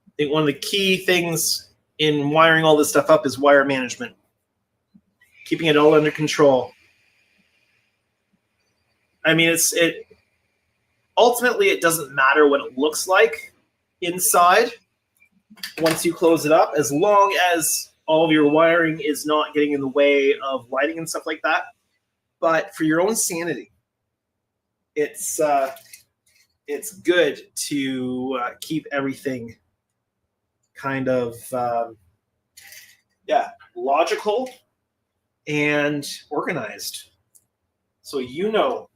I think one of the key things in wiring all this stuff up is wire management. Keeping it all under control. I mean, ultimately it doesn't matter what it looks like inside once you close it up, as long as all of your wiring is not getting in the way of lighting and stuff like that. But for your own sanity, it's good to keep everything kind of logical and organized, so you know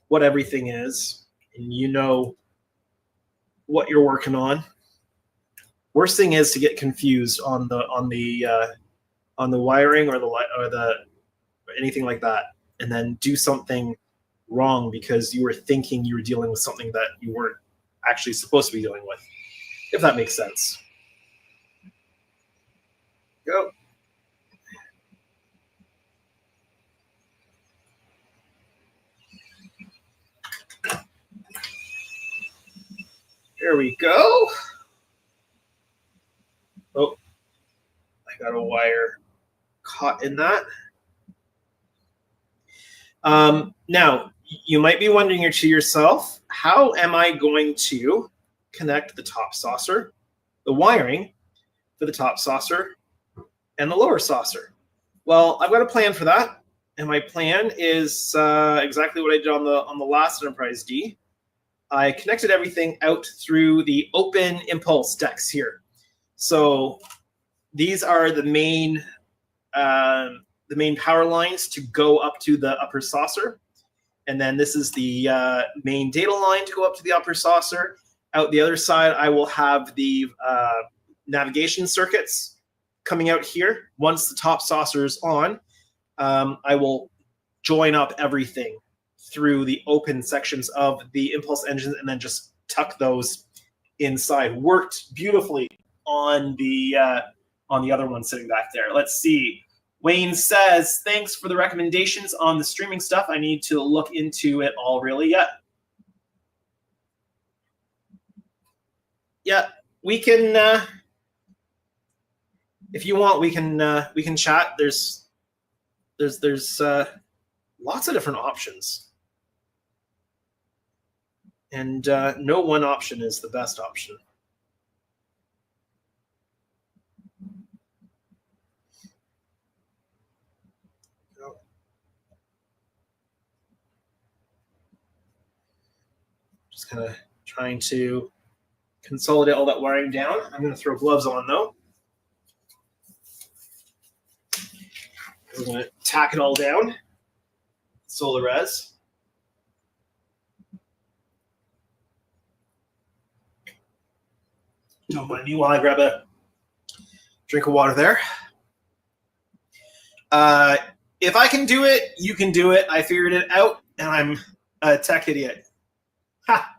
what everything is and you know what you're working on. Worst thing is to get confused on the wiring or the anything like that, and then do something wrong because you were thinking you were dealing with something that you weren't actually supposed to be dealing with, if that makes sense. Go. There we go. Oh, I got a wire caught in that. Now, you might be wondering to yourself, how am I going to connect the top saucer, the wiring for the top saucer, and the lower saucer? Well, I've got a plan for that, and my plan is exactly what I did on the last Enterprise D. I connected everything out through the open impulse decks here. So these are the main the main power lines to go up to the upper saucer. And then this is the main data line to go up to the upper saucer. Out the other side, I will have the navigation circuits coming out here. Once the top saucer is on, I will join up everything through the open sections of the impulse engines and then just tuck those inside. Worked beautifully on the other one sitting back there. Let's see. Wayne says, thanks for the recommendations on the streaming stuff. I need to look into it all really yet. Yeah, we can, if you want, we can chat. There's lots of different options. And no one option is the best option. Just kind of trying to consolidate all that wiring down. I'm going to throw gloves on though. We're going to tack it all down. Solar res. Don't mind me while I grab a drink of water there. If I can do it, you can do it. I figured it out, and I'm a tech idiot. Ha!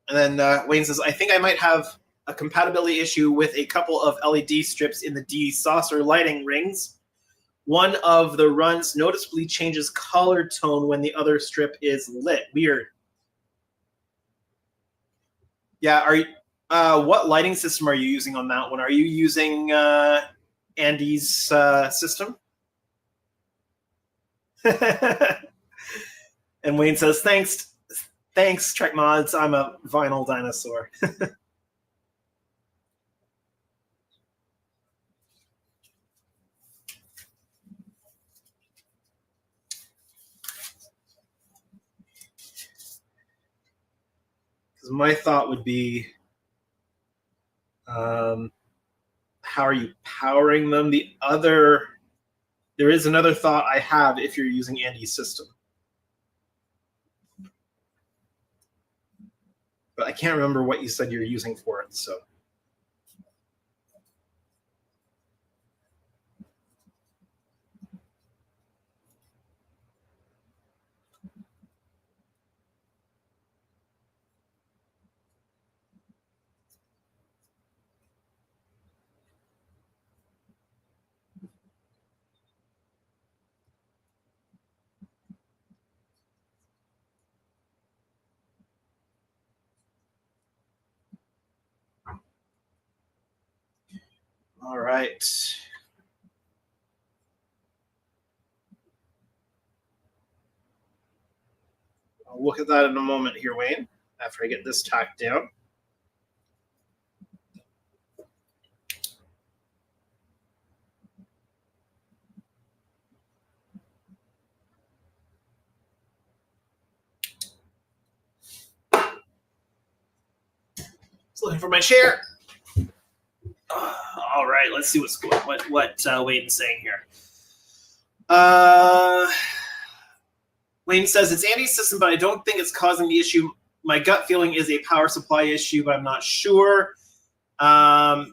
And then Wayne says, I think I might have a compatibility issue with a couple of LED strips in the D saucer lighting rings. One of the runs noticeably changes color tone when the other strip is lit. Weird. Yeah, are you, what lighting system are you using on that one? Are you using Andy's system? And Wayne says, thanks, Trek Mods. I'm a vinyl dinosaur. Because my thought would be, how are you powering them? There is another thought I have if you're using Andy's system. But I can't remember what you said you're using for it, so. All right. I'll look at that in a moment here, Wayne, after I get this tacked down. Just looking for my chair. All right, let's see what Wayne's saying here. Wayne says it's Andy's system, but I don't think it's causing the issue. My gut feeling is a power supply issue, but I'm not sure. Tough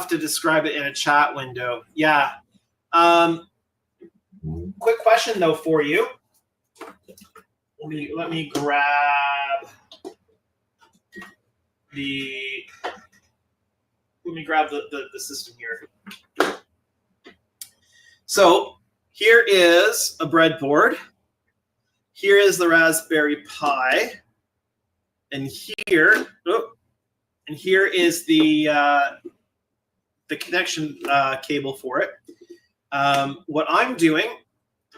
to describe it in a chat window. Yeah. Quick question though for you. Let me grab the system here. So here is a breadboard. Here is the Raspberry Pi, and here is the connection cable for it. What I'm doing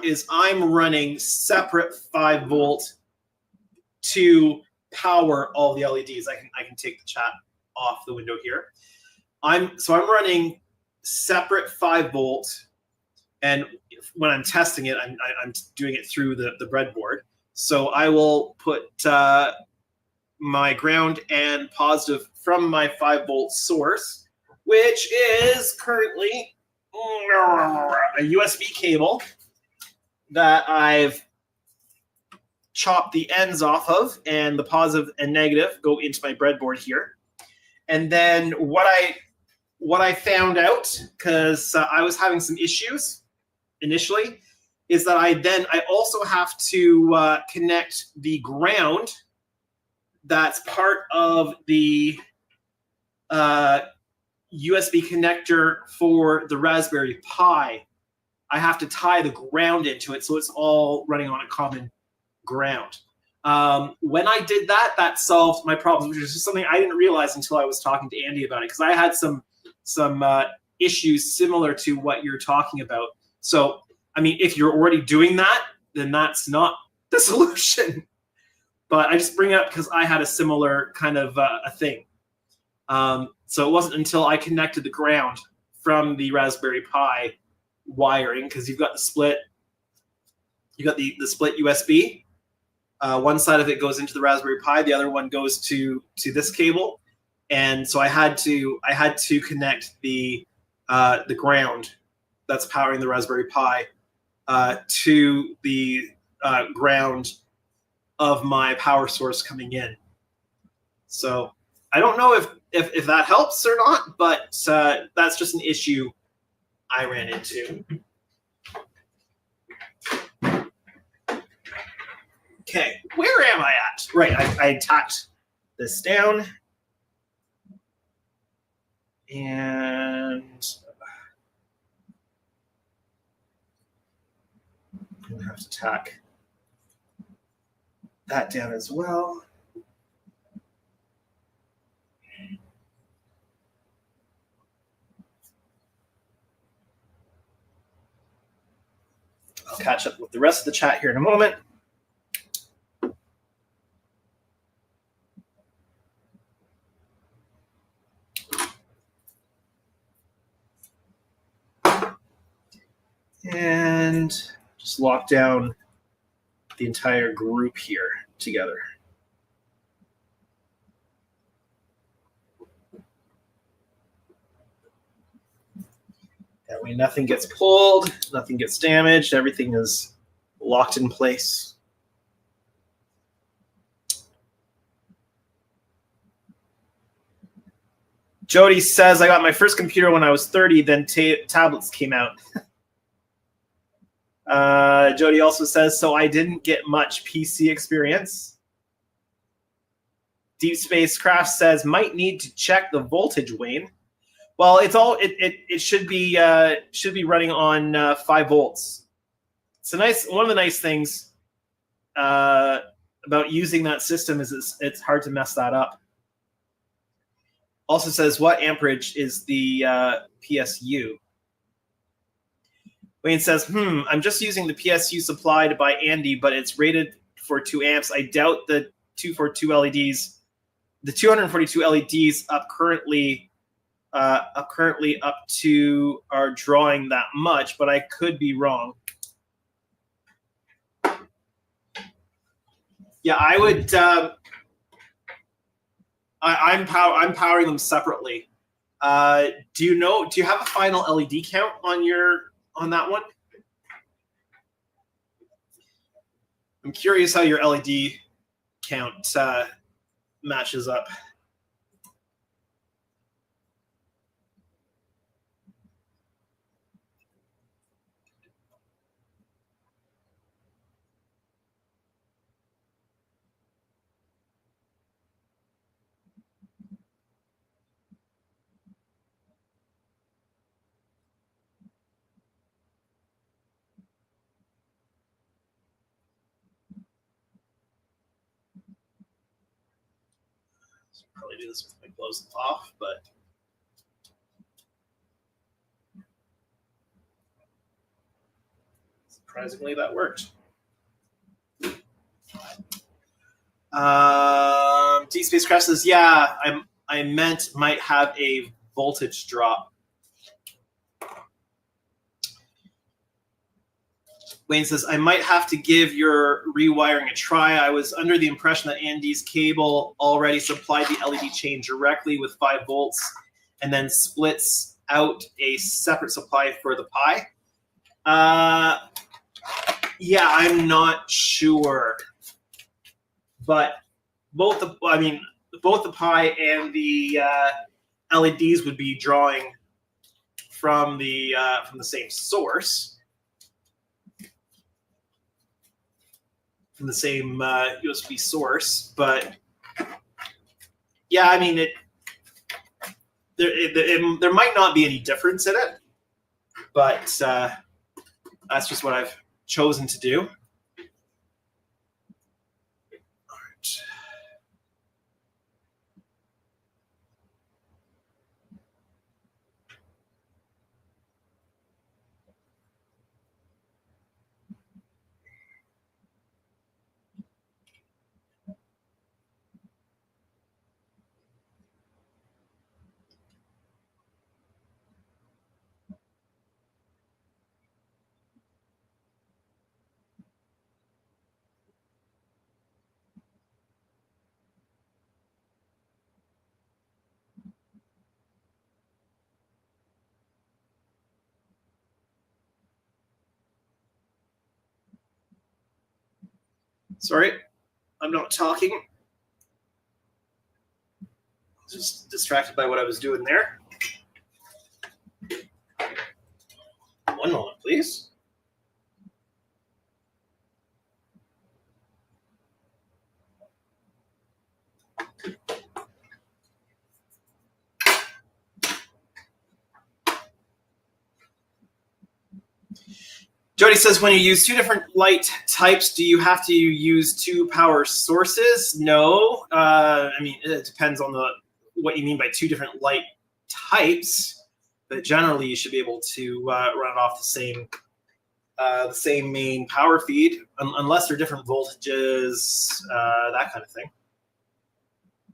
is I'm running separate 5-volt to power all the LEDs. I can take the chat off the window here. I'm running separate 5-volt, and when I'm testing it, I'm doing it through the breadboard. So I will put my ground and positive from my 5-volt source which is currently a USB cable that I've chopped the ends off of, and the positive and negative go into my breadboard here. And then what I found out, because I was having some issues initially, is that I also have to connect the ground that's part of the USB connector for the Raspberry Pi. I have to tie the ground into it so it's all running on a common ground. When I did that, that solved my problem, which is just something I didn't realize until I was talking to Andy about it, because I had some issues similar to what you're talking about. So, I mean, if you're already doing that, then that's not the solution. But I just bring it up because I had a similar kind of a thing. So it wasn't until I connected the ground from the Raspberry Pi wiring, because you've got the split, the split USB. One side of it goes into the Raspberry Pi, the other one goes to this cable, and so I had to connect the ground that's powering the Raspberry Pi to the ground of my power source coming in. So I don't know if that helps or not, but that's just an issue I ran into. Okay, where am I at? Right, I tacked this down. And I'm going to have to tack that down as well. I'll catch up with the rest of the chat here in a moment. And just lock down the entire group here together. That way nothing gets pulled, nothing gets damaged, everything is locked in place. Jody says, I got my first computer when I was 30, then tablets came out. Jody also says, so I didn't get much PC experience. Deep Space Craft says, might need to check the voltage, Wayne. Well, it should be running on 5 volts. It's one of the nice things about using that system is it's hard to mess that up. Also says, what amperage is the PSU? Wayne says, I'm just using the PSU supplied by Andy, but it's rated for 2 amps. I doubt the 242 LEDs, the 242 LEDs up currently up to are drawing that much, but I could be wrong. Yeah, I would. I'm powering them separately. Do you have a final LED count on that one? I'm curious how your LED count matches up. Probably do this with my clothes off, but surprisingly that worked. D Space Crash says, yeah, I meant might have a voltage drop. Wayne says, I might have to give your rewiring a try. I was under the impression that Andy's cable already supplied the LED chain directly with 5 volts and then splits out a separate supply for the Pi. Yeah, I'm not sure, but both the Pi and the LEDs would be drawing from the same source, from the same USB source. But yeah, I mean, there might not be any difference in it, but that's just what I've chosen to do. All right. Sorry, I'm not talking. Just distracted by what I was doing there. One moment, please. Jody says, when you use two different light types, do you have to use two power sources? No. I mean, it depends on what you mean by two different light types, but generally you should be able to run it off the same main power feed, unless they're different voltages, that kind of thing.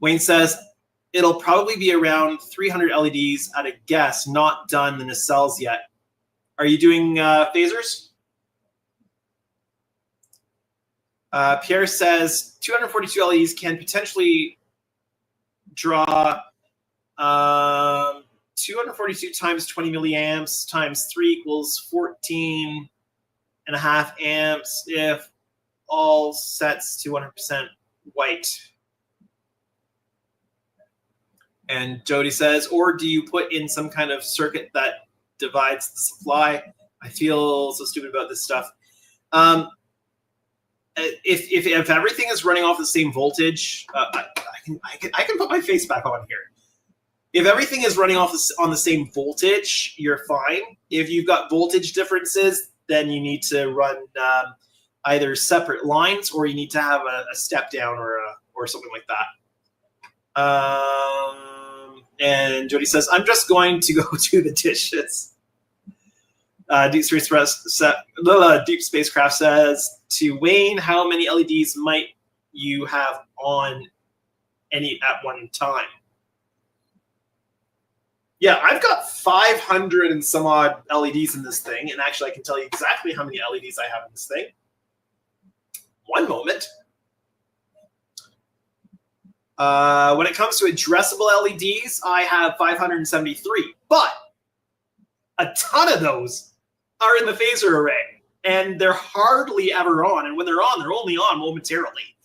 Wayne says, it'll probably be around 300 LEDs at a guess, not done in the cells yet. Are you doing phasers? Pierre says 242 LEDs can potentially draw 242 times 20 milliamps times 3 equals 14 and a half amps if all sets to 100% white. And Jody says, or do you put in some kind of circuit that divides the supply? I feel so stupid about this stuff. If everything is running off the same voltage, I can put my face back on here. If everything is running off on the same voltage, you're fine. If you've got voltage differences, then you need to run either separate lines, or you need to have a step down or something like that. And Jody says, I'm just going to go do the dishes. Deep Spacecraft says, to Wayne, how many LEDs might you have on any at one time? Yeah, I've got 500 and some odd LEDs in this thing, and actually I can tell you exactly how many LEDs I have in this thing. One moment. When it comes to addressable LEDs, I have 573, but a ton of those are in the phaser array, and they're hardly ever on. And when they're only on momentarily,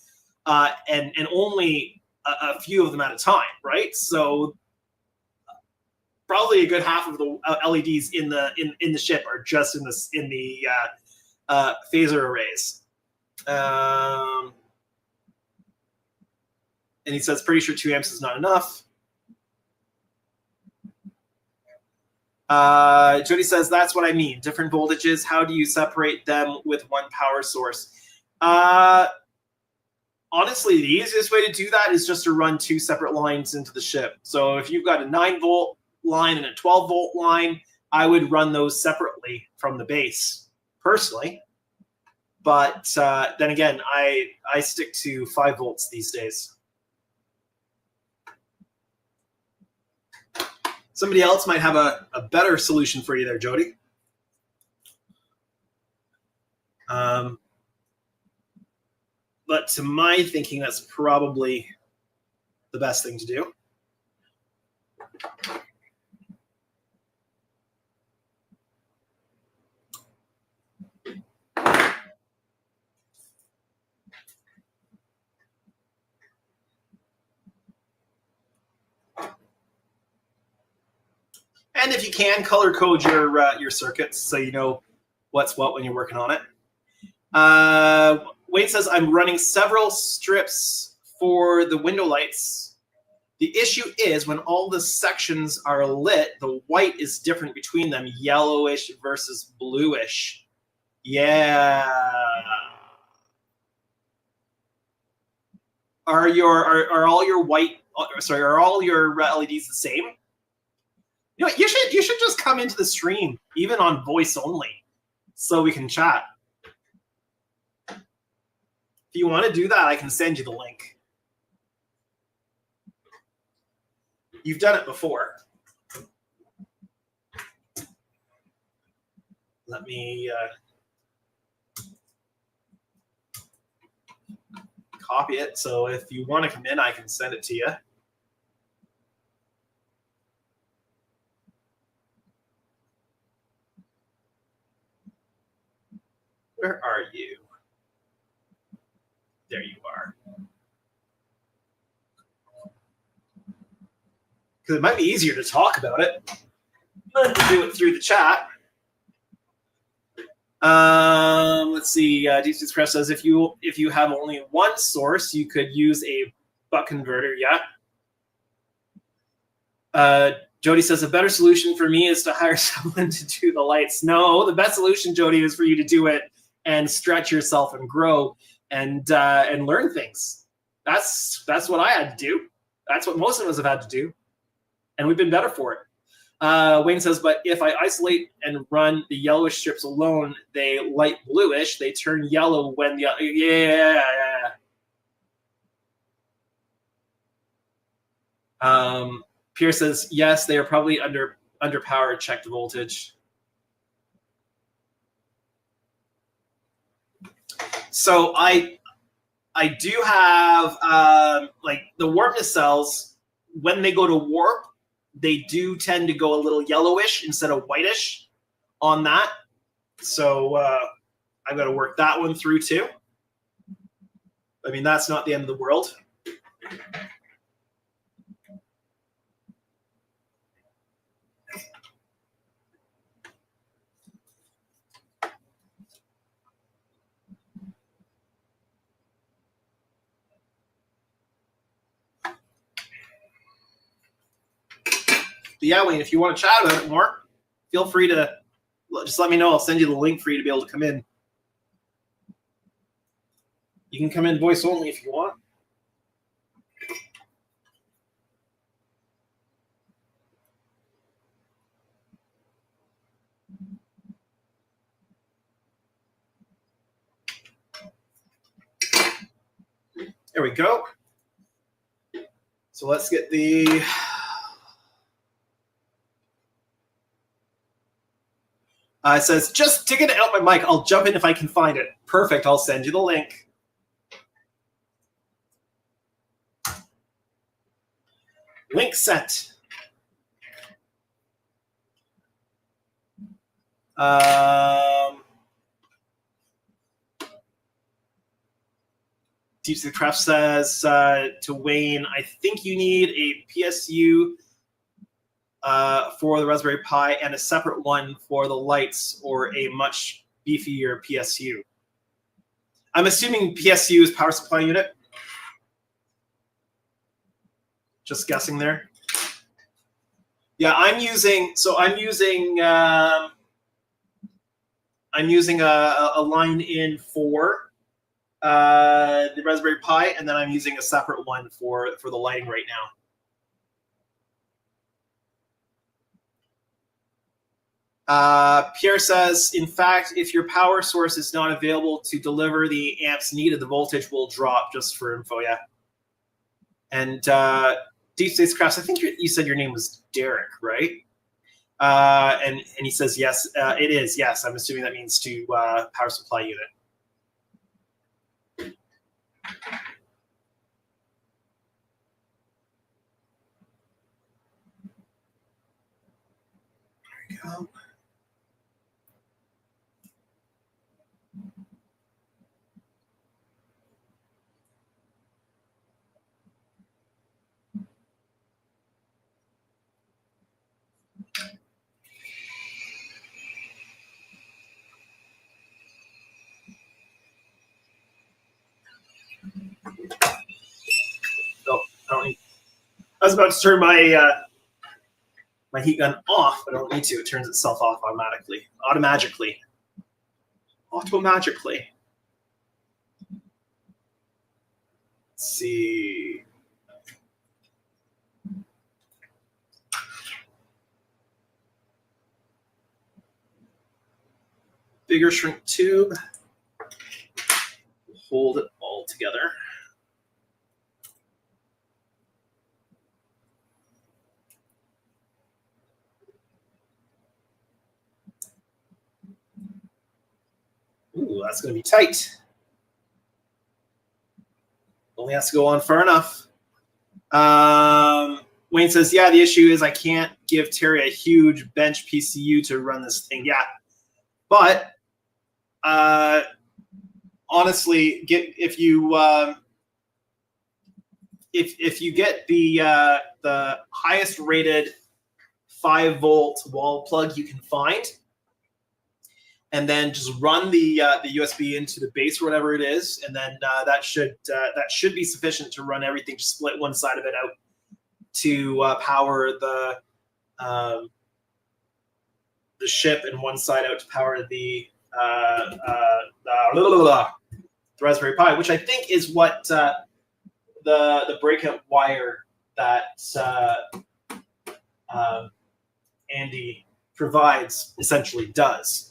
and only a few of them at a time, right? So probably a good half of the LEDs in the ship are just in the phaser arrays. And he says, pretty sure 2 amps is not enough. Jody says, that's what I mean. Different voltages. How do you separate them with one power source? Honestly, the easiest way to do that is just to run 2 separate lines into the ship. So if you've got a 9-volt line and a 12-volt line, I would run those separately from the base, personally. But then again, I stick to 5 volts these days. Somebody else might have a better solution for you there, Jody. But to my thinking, that's probably the best thing to do. And if you can, color code your circuits so you know what's what when you're working on it. Wayne says, I'm running several strips for the window lights. The issue is when all the sections are lit, the white is different between them, yellowish versus bluish. Yeah. Are all your white? Sorry, are all your LEDs the same? You know what, you should just come into the stream, even on voice only, so we can chat. If you want to do that, I can send you the link. You've done it before. Let me copy it, so if you want to come in, I can send it to you. Where are you? There you are. Because it might be easier to talk about it than to do it through the chat. Let's see. Deep Sea Express says if you have only one source, you could use a buck converter. Yeah. Jody says a better solution for me is to hire someone to do the lights. No, the best solution, Jody, is for you to do it and stretch yourself and grow and learn things. That's what I had to do. That's what most of us have had to do, and we've been better for it. Wayne says, but if I isolate and run the yellowish strips alone, they light bluish. They turn yellow when the Pierre says, yes, they are probably underpowered. Check the voltage. So I do have like the warpness cells. When they go to warp, they do tend to go a little yellowish instead of whitish on that. So I've got to work that one through too. I mean, that's not the end of the world. But yeah, Wayne, if you want to chat about it more, feel free to just let me know. I'll send you the link for you to be able to come in. You can come in voice only if you want. There we go. So let's get the... it says, just digging out my mic. I'll jump in if I can find it. Perfect. I'll send you the link. Link sent. Deep Sea Craft says to Wayne, I think you need a PSU for the Raspberry Pi and a separate one for the lights, or a much beefier PSU. I'm assuming PSU is power supply unit. Just guessing there. Yeah, I'm using a line in for the Raspberry Pi, and then I'm using a separate one for the lighting right now. Pierre says, in fact, if your power source is not available to deliver the amps needed, the voltage will drop, just for info, yeah. And Deep Space Crafts, I think you said your name was Derek, right? And he says, yes, it is. Yes, I'm assuming that means to power supply unit. There we go. I was about to turn my my heat gun off, but I don't need to. It turns itself off automatically. Automagically. Let's see. Bigger shrink tube. Hold it all together. Ooh, that's going to be tight. Only has to go on far enough. Wayne says, yeah, the issue is I can't give Terry a huge bench PCU to run this thing. Yeah, but honestly, if you get the highest rated 5-volt wall plug you can find, and then just run the USB into the base or whatever it is, and then that should be sufficient to run everything. Just split one side of it out to power the ship, and one side out to power the Raspberry Pi, which I think is what the breakout wire that Andy provides essentially does.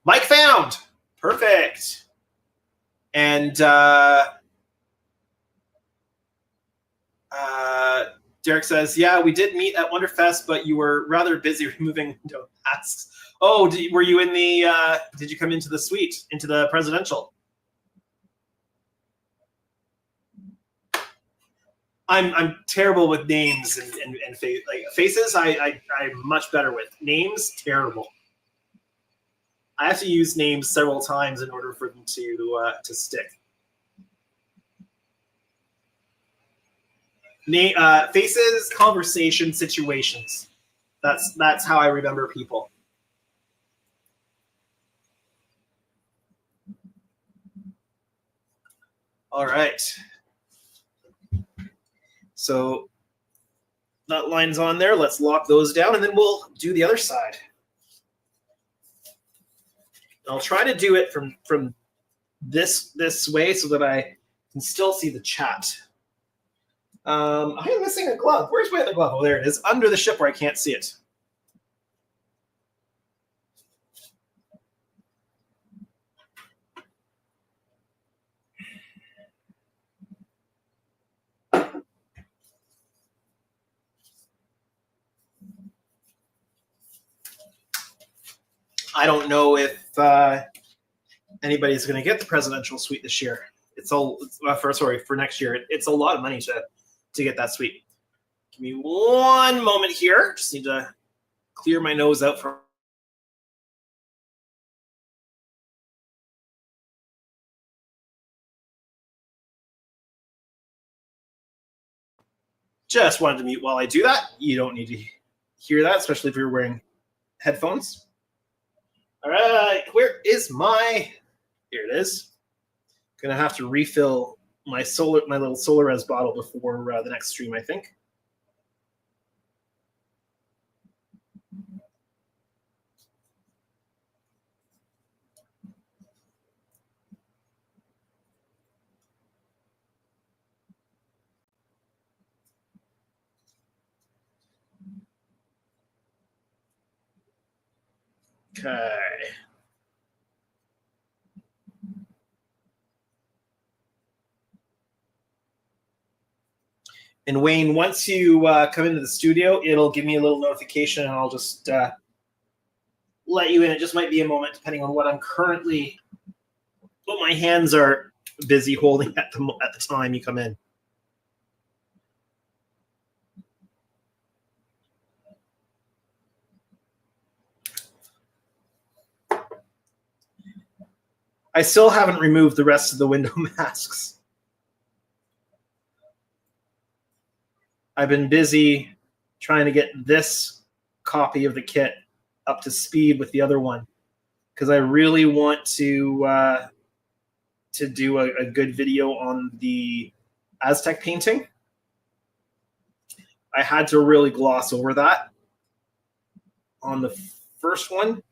Mic found. Perfect. And Derek says, yeah, we did meet at Wonderfest, but you were rather busy removing window masks. Oh, were you in the, did you come into the suite, into the presidential? I'm terrible with names and faces. I'm much better with names. Terrible. I have to use names several times in order for them to stick. Faces, conversation, situations. That's how I remember people. All right. So that line's on there. Let's lock those down, and then we'll do the other side. I'll try to do it from this way so that I can still see the chat. I'm missing a glove. Where's my other glove? Oh, there it is. Under the ship where I can't see it. I don't know if anybody's going to get the presidential suite this year. For next year. It's a lot of money to get that suite. Give me one moment here. Just need to clear my nose out for. Just wanted to mute while I do that. You don't need to hear that, especially if you're wearing headphones. All right, where is my? Here it is. Gonna have to refill my little SolarRes bottle before the next stream, I think. Okay. And Wayne, once you come into the studio, it'll give me a little notification, and I'll just let you in. It just might be a moment, depending on what my hands are busy holding at the time you come in. I still haven't removed the rest of the window masks. I've been busy trying to get this copy of the kit up to speed with the other one, because I really want to to do a good video on the Aztec painting. I had to really gloss over that on the first one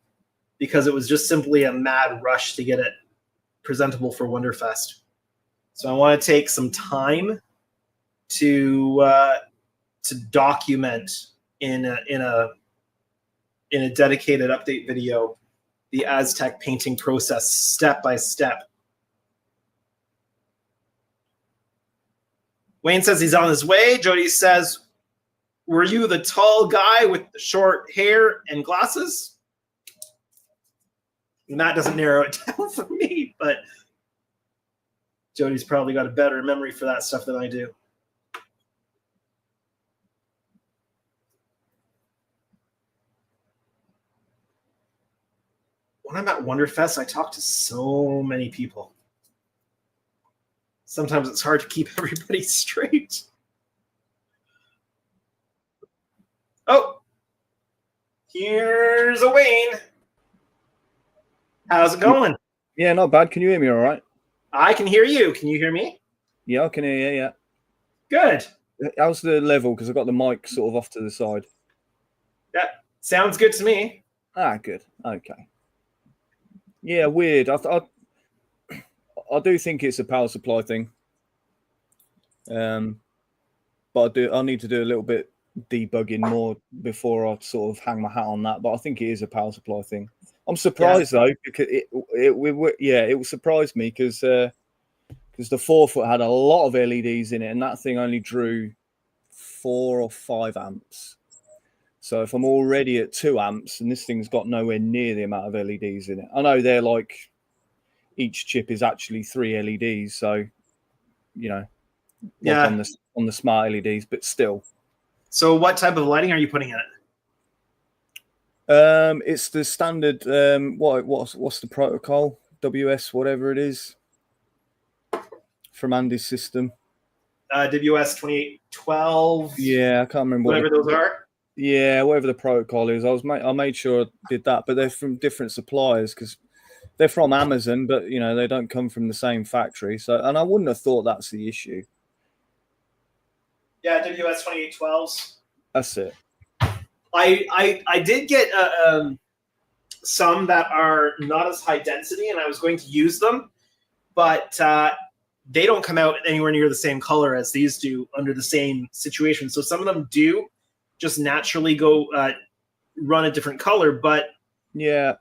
because it was just simply a mad rush to get it presentable for Wonderfest. So I want to take some time to document in a dedicated update video the Aztec painting process step by step. Wayne says he's on his way. Jody says, were you the tall guy with the short hair and glasses? And that doesn't narrow it down for me, but Jody's probably got a better memory for that stuff than I do. When I'm at Wonderfest, I talk to so many people. Sometimes it's hard to keep everybody straight. Oh, here's a Wayne. How's it going? Yeah, not bad. Can you hear me all right? I can hear you. Can you hear me? Yeah, I can hear you, yeah. Good. How's the level? Because I've got the mic sort of off to the side. Yeah, sounds good to me. Ah, good. Okay. Yeah, weird. I do think it's a power supply thing. But I need to do a little bit debugging more before I sort of hang my hat on that. But I think it is a power supply thing. I'm surprised though, because it will surprise me because the 4-foot had a lot of LEDs in it, and that thing only drew 4 or 5 amps. So if I'm already at 2 amps and this thing's got nowhere near the amount of LEDs in it, I know they're like each chip is actually 3 LEDs, so like on the smart LEDs, but still. So what type of lighting are you putting in it? It's the standard. What's the protocol? WS whatever it is from Andy's system. WS 2812. Yeah, I can't remember whatever those are. Yeah, whatever the protocol is. I made sure I did that, but they're from different suppliers because they're from Amazon, but they don't come from the same factory. So, and I wouldn't have thought that's the issue. Yeah, WS 2812s. That's it. I did get some that are not as high density, and I was going to use them, but they don't come out anywhere near the same color as these do under the same situation. So some of them do just naturally go run a different color, but yeah,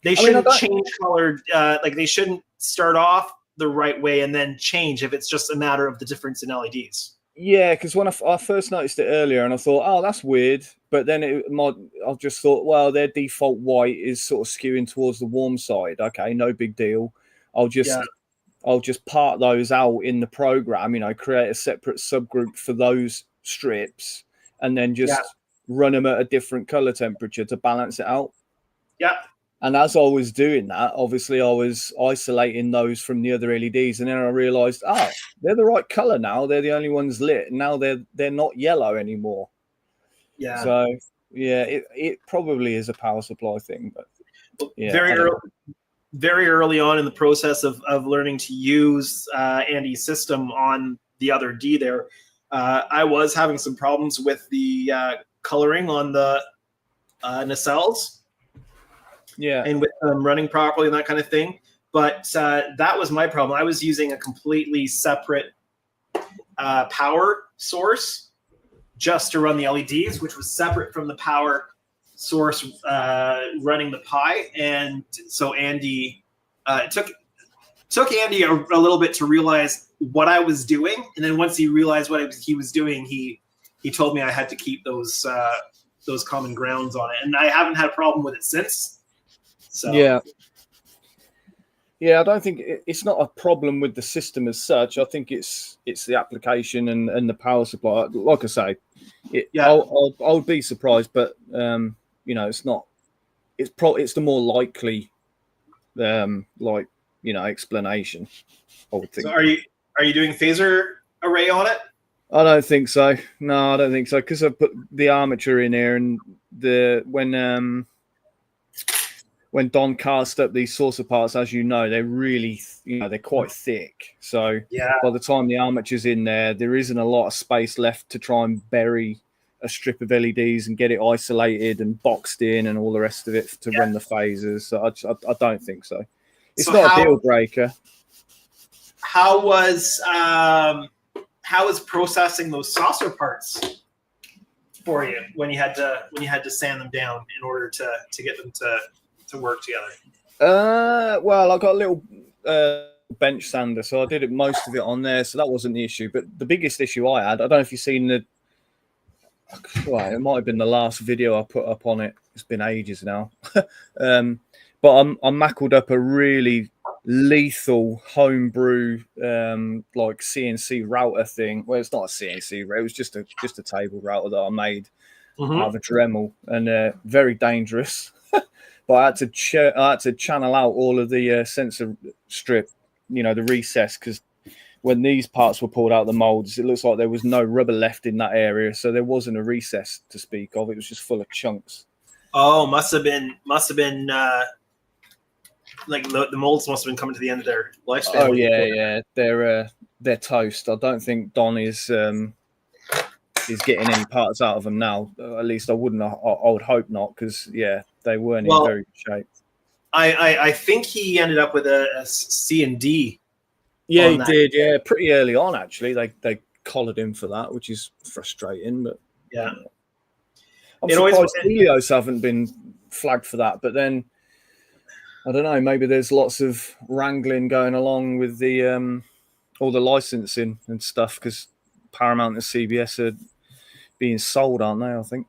they shouldn't change color. Like they shouldn't start off the right way and then change if it's just a matter of the difference in LEDs. Yeah, because when I first noticed it earlier, and I thought, oh, that's weird. But then I just thought, well, their default white is sort of skewing towards the warm side. Okay, no big deal. I'll just part those out in the program. Create a separate subgroup for those strips, and then just run them at a different color temperature to balance it out. Yeah. And as I was doing that, obviously I was isolating those from the other LEDs, and then I realized, they're the right color now. They're the only ones lit. Now they're not yellow anymore. Yeah. So yeah, it probably is a power supply thing, but yeah. Very early on in the process of learning to use Andy's system on the other D there, I was having some problems with the coloring on the nacelles. Yeah, and with them running properly and that kind of thing. But that was my problem. I was using a completely separate power source just to run the LEDs, which was separate from the power source running the Pi. And so Andy, it took Andy a little bit to realize what I was doing. And then once he realized what he was doing, he told me I had to keep those common grounds on it. And I haven't had a problem with it since. So. Yeah, I don't think it's not a problem with the system as such. I think it's the application and the power supply. Like I say, I'll be surprised, but it's not. It's the more likely, explanation. I would think. So are you doing phasor array on it? I don't think so. No, I don't think so when when Don cast up these saucer parts, as you know, they're really, they're quite thick. So Yeah. by the time the armature's in there, there isn't a lot of space left to try and bury a strip of LEDs and get it isolated and boxed in and all the rest of it to run the phasers. So I don't think so. It's not a deal breaker. How was processing those saucer parts for you when you had to sand them down in order to get them to work together? Well, I got a little bench sander, so I did most of it on there, so that wasn't the issue. But the biggest issue I had, I don't know if you've seen it might have been the last video I put up on it. It's been ages now. But I mackled up a really lethal homebrew like CNC router thing. Well, it's not a CNC router, it was just a table router that I made out of a Dremel, and very dangerous. But I had to channel out all of the sensor strip, the recess, because when these parts were pulled out of the molds, it looks like there was no rubber left in that area, so there wasn't a recess to speak of. It was just full of chunks. Oh, must have been like the molds must have been coming to the end of their lifespan. Oh yeah, they're toast. I don't think Don is getting any parts out of them now. At least I wouldn't. I would hope not, because they weren't in very good shape. I think he ended up with a C and D. Yeah, he did. Yeah, pretty early on actually. They collared him for that, which is frustrating. But yeah, I'm surprised Helios haven't been flagged for that. But then I don't know. Maybe there's lots of wrangling going along with the all the licensing and stuff, because Paramount and CBS are being sold, aren't they? I think.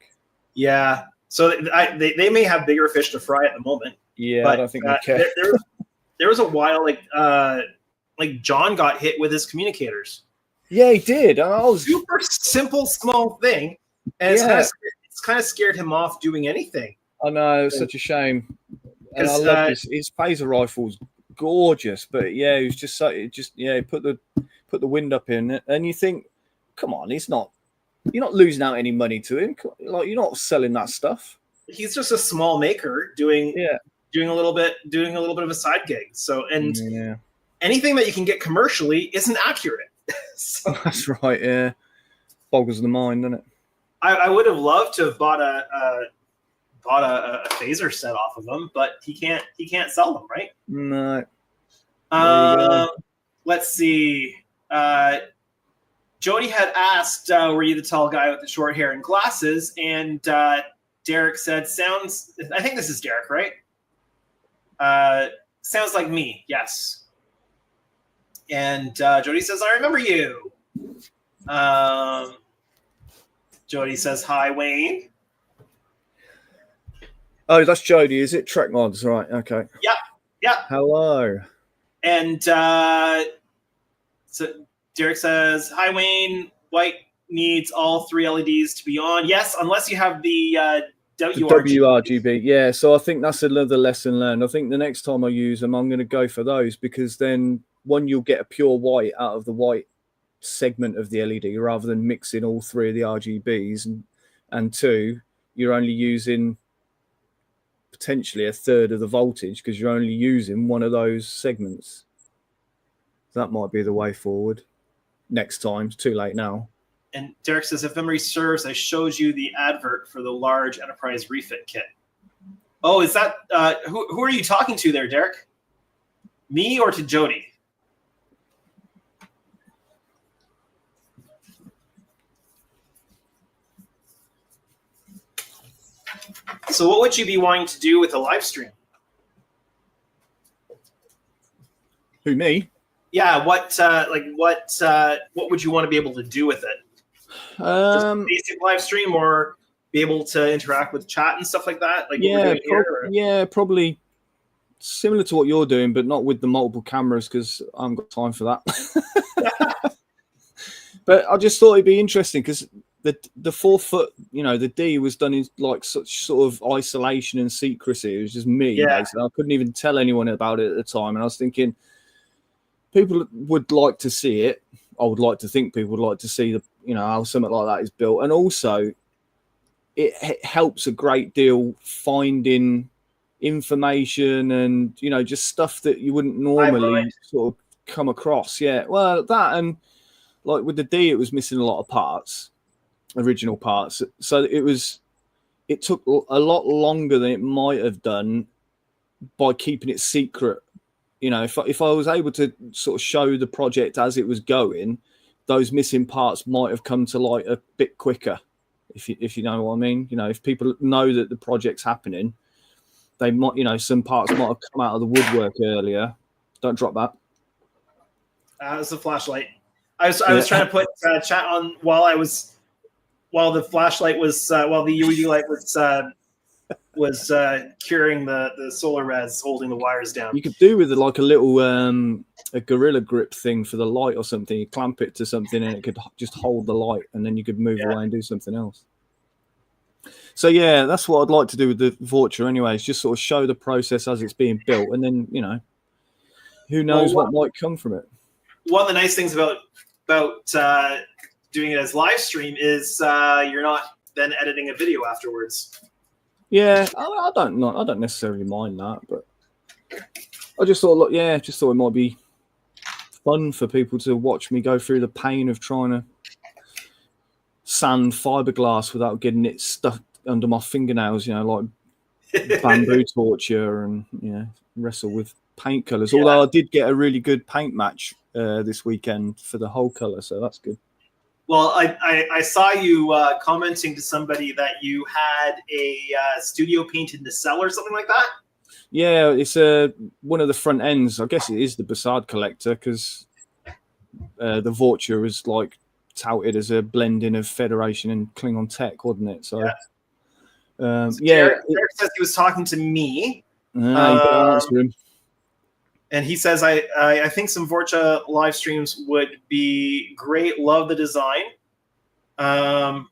Yeah. So they may have bigger fish to fry at the moment. Yeah, but I don't think they care. There was a while like John got hit with his communicators. Yeah, he did. I was super simple, small thing, and it's kind of scared him off doing anything. I know, it was such a shame. And I love his phaser rifle's gorgeous, but it was just so put the wind up in it, and you think, come on, you're not losing out any money to him. Like, you're not selling that stuff. He's just a small maker doing a little bit of a side gig. So anything that you can get commercially isn't accurate. So, that's right. Yeah, boggles the mind, doesn't it? I would have loved to have bought a phaser set off of him, but he can't sell them, right? No. Let's see. Jody had asked, were you the tall guy with the short hair and glasses? And Derek said, I think this is Derek, right? Sounds like me, yes. And Jody says, I remember you. Jody says, hi, Wayne. Oh, that's Jody, is it? Trek Mods, right, okay. Yeah. Hello. And so Derek says, hi, Wayne. White needs all 3 LEDs to be on. Yes, unless you have the WRGB. Yeah, so I think that's another lesson learned. I think the next time I use them, I'm going to go for those, because then, one, you'll get a pure white out of the white segment of the LED rather than mixing all 3 of the RGBs. And 2, you're only using potentially a third of the voltage, because you're only using one of those segments. That might be the way forward. Next time, it's too late now. And Derek says, if memory serves, I showed you the advert for the large enterprise refit kit. Oh, is that who are you talking to there, Derek? Me or to Jody? So what would you be wanting to do with a live stream? Who, me? Yeah, what would you want to be able to do with it? Just a basic live stream, or be able to interact with chat and stuff like that? Like probably similar to what you're doing, but not with the multiple cameras, because I haven't got time for that. But I just thought it'd be interesting, because the 4 foot, the D was done in like such sort of isolation and secrecy. It was just me. Basically. I couldn't even tell anyone about it at the time, and I was thinking, people would like to see it. I would like to think people would like to see how something like that is built. And also it helps a great deal finding information and, you know, just stuff that you wouldn't normally sort of come across. Yeah, well, that, and like with the D, it was missing a lot of parts, original parts. So it took a lot longer than it might have done by keeping it secret. You know, if I was able to sort of show the project as it was going, those missing parts might have come to light a bit quicker, if you know what I mean. You know, if people know that the project's happening, they might, you know, some parts might have come out of the woodwork earlier. Don't drop that. It's a flashlight. I was trying to put chat on while the flashlight was while the UED light was curing the solar res, holding the wires down. You could do with like a little a gorilla grip thing for the light or something. You clamp it to something and it could just hold the light, and then you could move away and do something else. So yeah, that's what I'd like to do with the Vorcha anyway, is just sort of show the process as it's being built, and then, you know, who knows what might come from it. One of the nice things about doing it as live stream is you're not then editing a video afterwards. Yeah, I don't necessarily mind that, but I just thought, it might be fun for people to watch me go through the pain of trying to sand fiberglass without getting it stuck under my fingernails, you know, like bamboo torture, and, you know, wrestle with paint colors. Yeah. Although I did get a really good paint match this weekend for the whole color, so that's good. Well, I saw you commenting to somebody that you had a studio painted in the cellar or something like that. Yeah, it's one of the front ends. I guess it is the Bassard collector, because the Vorcha was like touted as a blending of Federation and Klingon tech, wasn't it? So, Derek says he was talking to me. You better answer him. And he says, I think some Vorcha live streams would be great. Love the design. Yeah.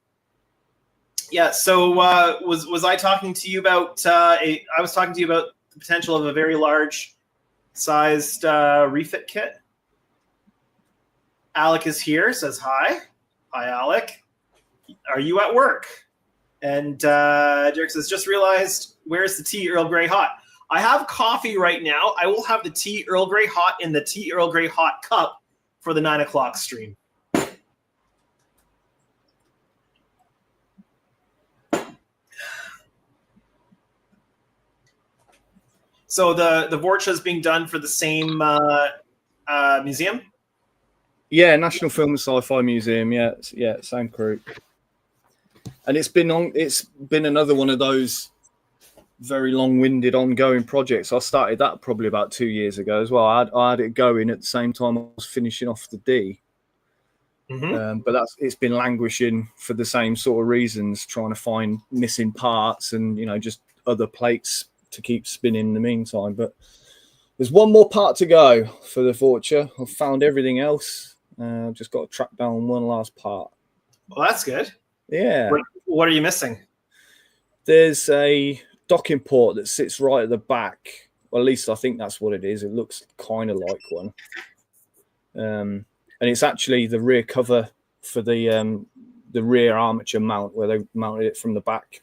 So was I talking to you about? I was talking to you about the potential of a very large sized refit kit. Alec is here. Says hi. Hi, Alec. Are you at work? And Derek says, just realized, where's the tea Earl Grey hot? I have coffee right now. I will have the tea Earl Grey hot in the tea Earl Grey hot cup for the 9 o'clock stream. So the Vorcha is being done for the same museum? Yeah, National Film and Sci-Fi Museum. Yeah, same crew. And it's been another one of those very long-winded ongoing projects. I started that probably about 2 years ago as well. I had it going at the same time I was finishing off the D. Mm-hmm. But it's been languishing for the same sort of reasons, trying to find missing parts and, you know, just other plates to keep spinning in the meantime. But there's one more part to go for the Vorcha. I've found everything else. I've just got to track down one last part. Well, that's good. Yeah. What are you missing? There's a docking port that sits right at the back. Well, at least I think that's what it is. It looks kind of like one. And it's actually the rear cover for the rear armature mount, where they mounted it from the back.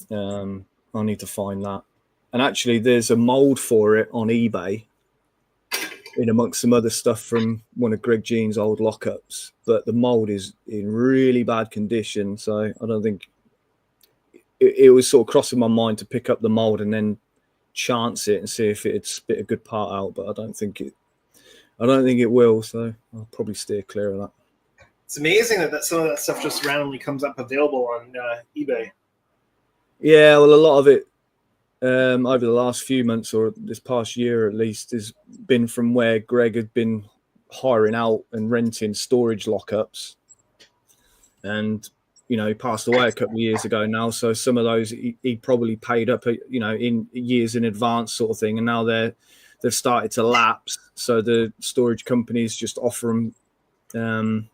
I need to find that. And actually, there's a mold for it on eBay, in amongst some other stuff from one of Greg Jean's old lockups. But the mold is in really bad condition, so I don't think it was sort of crossing my mind to pick up the mold and then chance it and see if it'd spit a good part out. But I don't think it will. So I'll probably steer clear of that. It's amazing that some of that stuff just randomly comes up available on eBay. Yeah, well, a lot of it over the last few months, or this past year at least, has been from where Greg had been hiring out and renting storage lockups. And, you know, he passed away a couple of years ago now. So some of those he probably paid up, you know, in years in advance sort of thing. And now they've started to lapse. So the storage companies just offer them,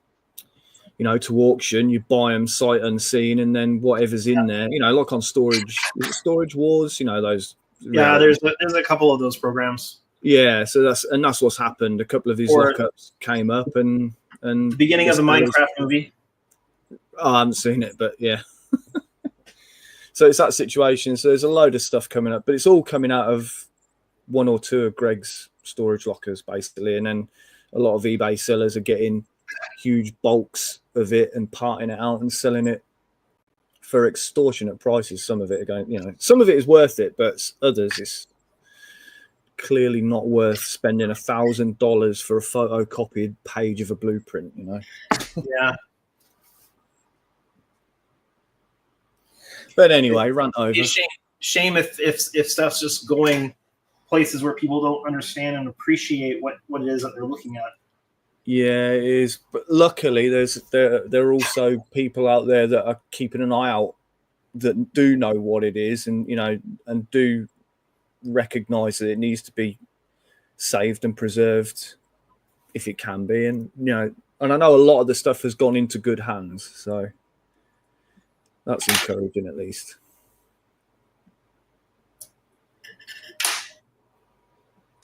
you know, to auction. You buy them sight unseen, and then whatever's in there, you know, like on Storage Wars, you know, those. Yeah, there's a couple of those programs. Yeah, so that's what's happened. A couple of these lockups came up, and the beginning of the Minecraft movie. Oh, I haven't seen it, but yeah. So it's that situation. So there's a load of stuff coming up, but it's all coming out of one or two of Greg's storage lockers, basically. And then a lot of eBay sellers are getting huge bulks of it and parting it out and selling it for extortionate prices. Some of it are going, some of it is worth it, but others is clearly not worth spending $1,000 for a photocopied page of a blueprint, Yeah. But anyway, rant over. It's shame if stuff's just going places where people don't understand and appreciate what it is that they're looking at. Yeah, it is. But luckily, there are also people out there that are keeping an eye out that do know what it is, and and do recognize that it needs to be saved and preserved if it can be. And and I know a lot of the stuff has gone into good hands, so that's encouraging at least.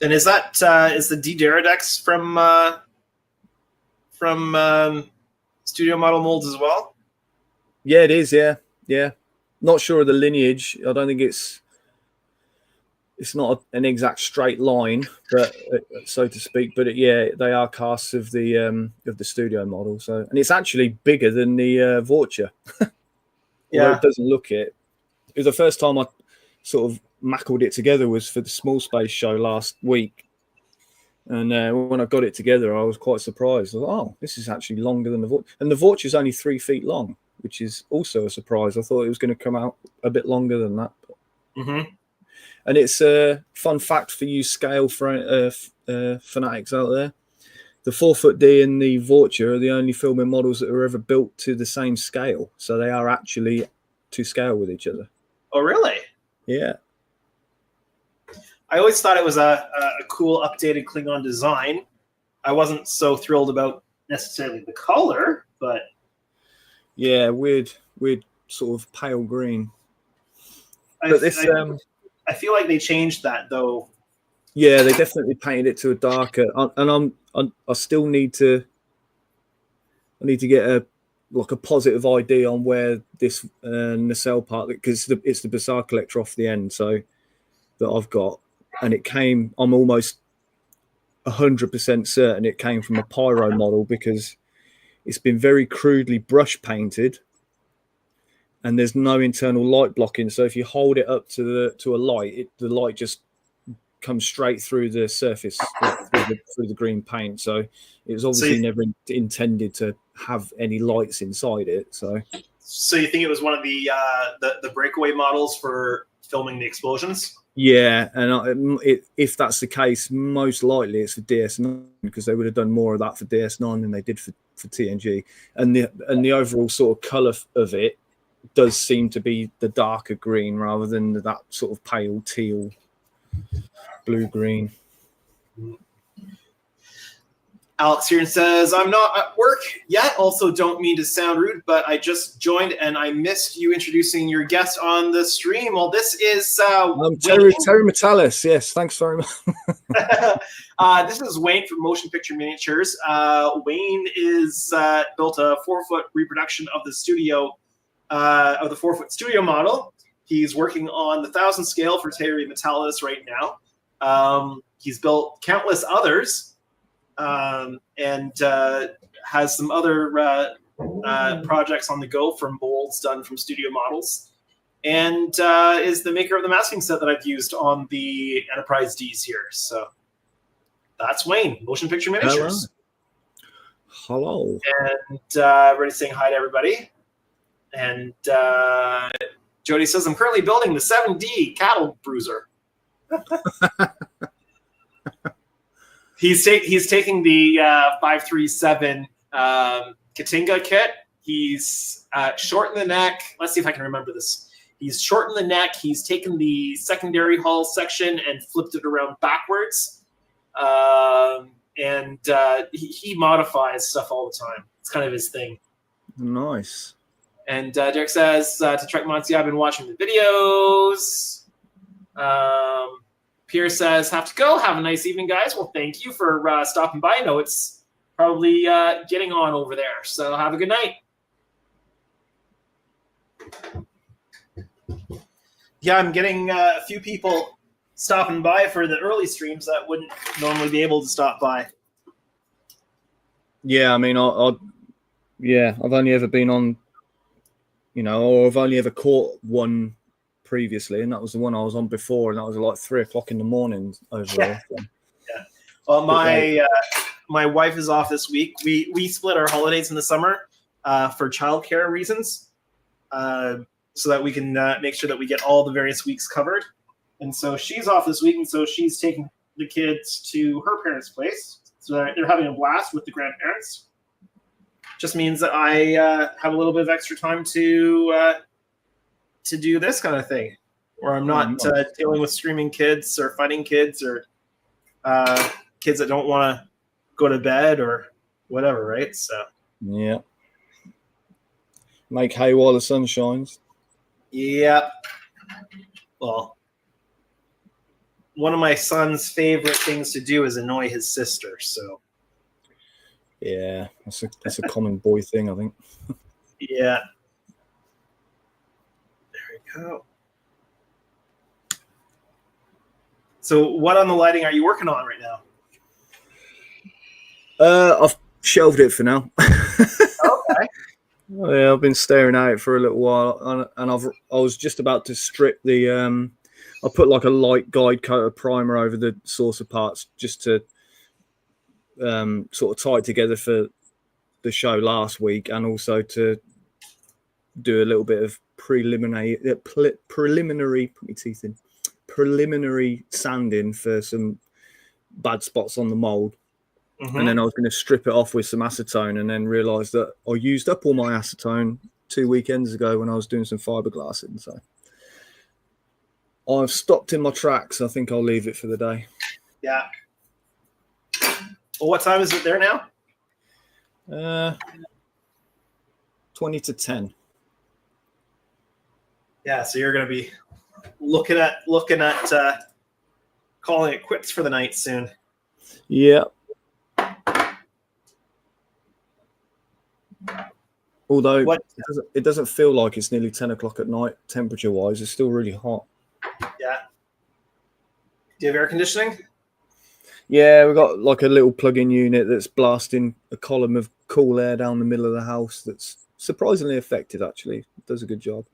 And is that is the D-Daradex from Studio Model Molds as well? Yeah, it is. Yeah. Not sure of the lineage. I don't think it's not an exact straight line, but so to speak. But they are casts of the studio model. So, and it's actually bigger than the Vorcha. Yeah, it doesn't look it. It was the first time I sort of mackled it together was for the Small Space show last week, and when I got it together, I was quite surprised. I was like, oh, this is actually longer than the Vorcha, and the Vorcha is only 3 feet long, which is also a surprise. I thought it was going to come out a bit longer than that. Mm-hmm. And it's a fun fact for you scale fanatics out there. The 4-foot D and the Vorcha are the only filming models that are ever built to the same scale. So they are actually to scale with each other. Oh, really? Yeah. I always thought it was a cool updated Klingon design. I wasn't so thrilled about necessarily the color, but... Yeah, weird sort of pale green. I feel like they changed that, though. Yeah, they definitely painted it to a darker, and I still need to get a positive ID on where this nacelle part, because it's the Bazaar collector off the end, so that I've got, and it came. I'm almost 100% certain it came from a Pyro model because it's been very crudely brush painted, and there's no internal light blocking. So if you hold it up to a light, the light just comes straight through the surface, through the green paint. So it was obviously never intended to have any lights inside it. So you think it was one of the breakaway models for filming the explosions? Yeah, and if that's the case, most likely it's for DS9 because they would have done more of that for DS9 than they did for TNG. And the overall sort of colour of it does seem to be the darker green rather than that sort of pale teal blue-green. Alex here says, I'm not at work yet. Also, don't mean to sound rude, but I just joined and I missed you introducing your guest on the stream. Well, this is Terry Metalis. Yes, thanks very much. This is Wayne from Motion Picture Miniatures. Wayne is built a 4-foot reproduction of the studio, of the 4-foot studio model. He's working on the 1,000 scale for Terry Metalis right now. He's built countless others. And has some other projects on the go from molds done from studio models, and is the maker of the masking set that I've used on the Enterprise Ds here. So that's Wayne, Motion Picture Miniatures. Hello. And ready saying hi to everybody. And Jody says, I'm currently building the 7D cattle bruiser. He's taking the 537 Katinga kit. He's shortened the neck. Let's see if I can remember this. He's shortened the neck. He's taken the secondary hull section and flipped it around backwards. And he modifies stuff all the time. It's kind of his thing. Nice. And Derek says, to Trek Monty, I've been watching the videos. Pierre says, have to go. Have a nice evening, guys. Well, thank you for stopping by. I know it's probably getting on over there. So have a good night. Yeah, I'm getting a few people stopping by for the early streams that wouldn't normally be able to stop by. Yeah, I mean, I've only ever been on, or I've only ever caught one previously, and that was the one I was on before, and that was like 3:00 in the morning over here. So. Yeah. Well, my wife is off this week. We split our holidays in the summer for childcare reasons, so that we can make sure that we get all the various weeks covered. And so she's off this week, and so she's taking the kids to her parents' place. So they're having a blast with the grandparents. Just means that I have a little bit of extra time to do this kind of thing, where I'm not dealing with screaming kids or fighting kids or kids that don't want to go to bed or whatever, right? So yeah, make hay while the sun shines. Yeah. Well, one of my son's favorite things to do is annoy his sister. So yeah, that's a common boy thing, I think. Yeah. There we go. So what on the lighting are you working on right now? I've shelved it for now. Okay. Yeah, I've been staring at it for a little while, and I was just about to strip the. I put like a light guide coat of primer over the saucer parts just to sort of tie it together for the show last week, and also to do a little bit of preliminary sanding for some bad spots on the mold. Mm-hmm. And then I was going to strip it off with some acetone, and then realised that I used up all my acetone 2 weekends ago when I was doing some fiberglassing. So I've stopped in my tracks. I think I'll leave it for the day. Yeah. Well, what time is it there now? 20 to 10. Yeah, so you're going to be looking at calling it quits for the night soon. Yeah. Although it doesn't feel like it's nearly 10 o'clock at night, temperature-wise. It's still really hot. Yeah. Do you have air conditioning? Yeah, we've got like a little plug-in unit that's blasting a column of cool air down the middle of the house that's surprisingly effective, actually. It does a good job.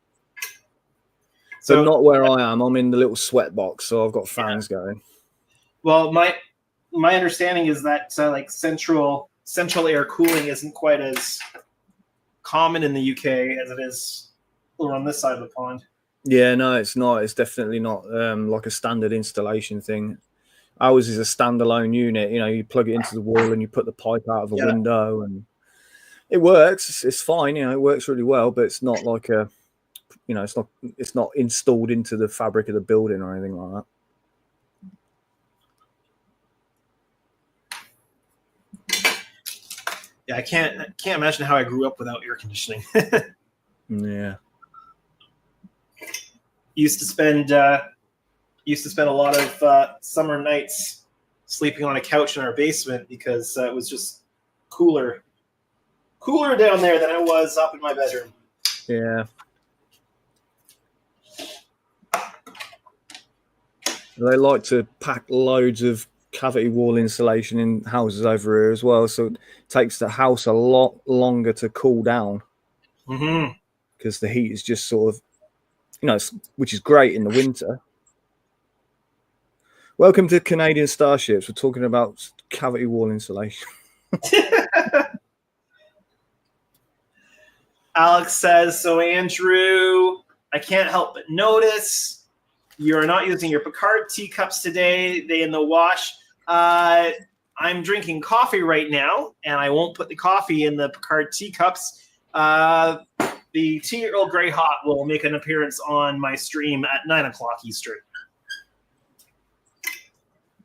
So not where I am. I'm in the little sweat box, so I've got fans going. Well, my understanding is that like central air cooling isn't quite as common in the UK as it is over on this side of the pond. Yeah, no, it's not. It's definitely not like a standard installation thing. Ours is a standalone unit. You plug it into the wall and you put the pipe out of a window, and it works. It's fine. It works really well, but it's not like it's not installed into the fabric of the building or anything like that. Yeah, I can't imagine how I grew up without air conditioning. Yeah. Used to spend a lot of summer nights sleeping on a couch in our basement because it was just cooler down there than it was up in my bedroom. Yeah. They like to pack loads of cavity wall insulation in houses over here as well, so it takes the house a lot longer to cool down. Mm-hmm. Because the heat is just sort of, which is great in the winter. Welcome to Canadian Starships. We're talking about cavity wall insulation. Alex says, so Andrew, I can't help but notice you're not using your Picard teacups today. They in the wash. I'm drinking coffee right now, and I won't put the coffee in the Picard teacups. The tea Earl Grey Hot will make an appearance on my stream at 9 o'clock Eastern.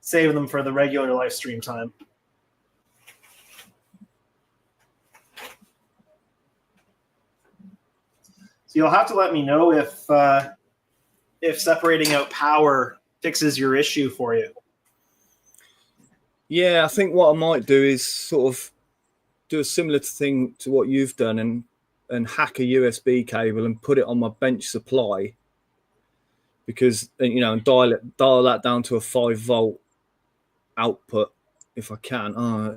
Save them for the regular live stream time. So you'll have to let me know if separating out power fixes your issue for you. Yeah, I think what I might do is sort of do a similar thing to what you've done and hack a USB cable and put it on my bench supply because and dial that down to a 5-volt output if I can. I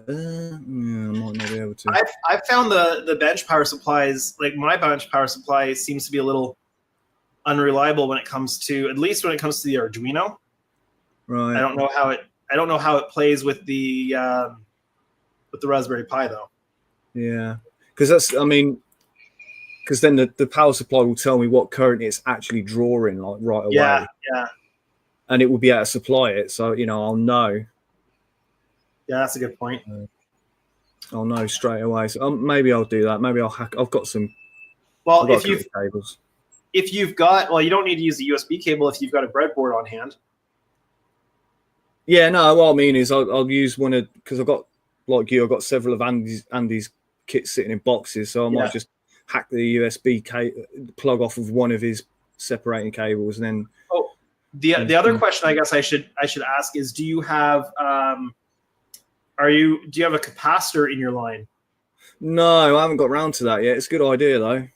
might not be able to. I've found the bench power supplies, like my bench power supply, seems to be a little unreliable when it comes to, at least when it comes to the Arduino. Right. I don't know how it plays with the Raspberry Pi though. Yeah, because because then the power supply will tell me what current it's actually drawing, like, right away. Yeah. And it will be able to supply it, so I'll know. Yeah, that's a good point. I'll know straight away. So maybe I'll do that. Maybe I'll hack. I've got some. Well, if you've got, well, you don't need to use a USB cable if you've got a breadboard on hand. Yeah, no. What I mean is, I'll use one of, because I've got, like you, I've got several of Andy's kits sitting in boxes, so I might just hack the USB plug off of one of his separating cables, and then. Oh, the other question I guess I should ask is, do you have do you have a capacitor in your line? No, I haven't got around to that yet. It's a good idea though,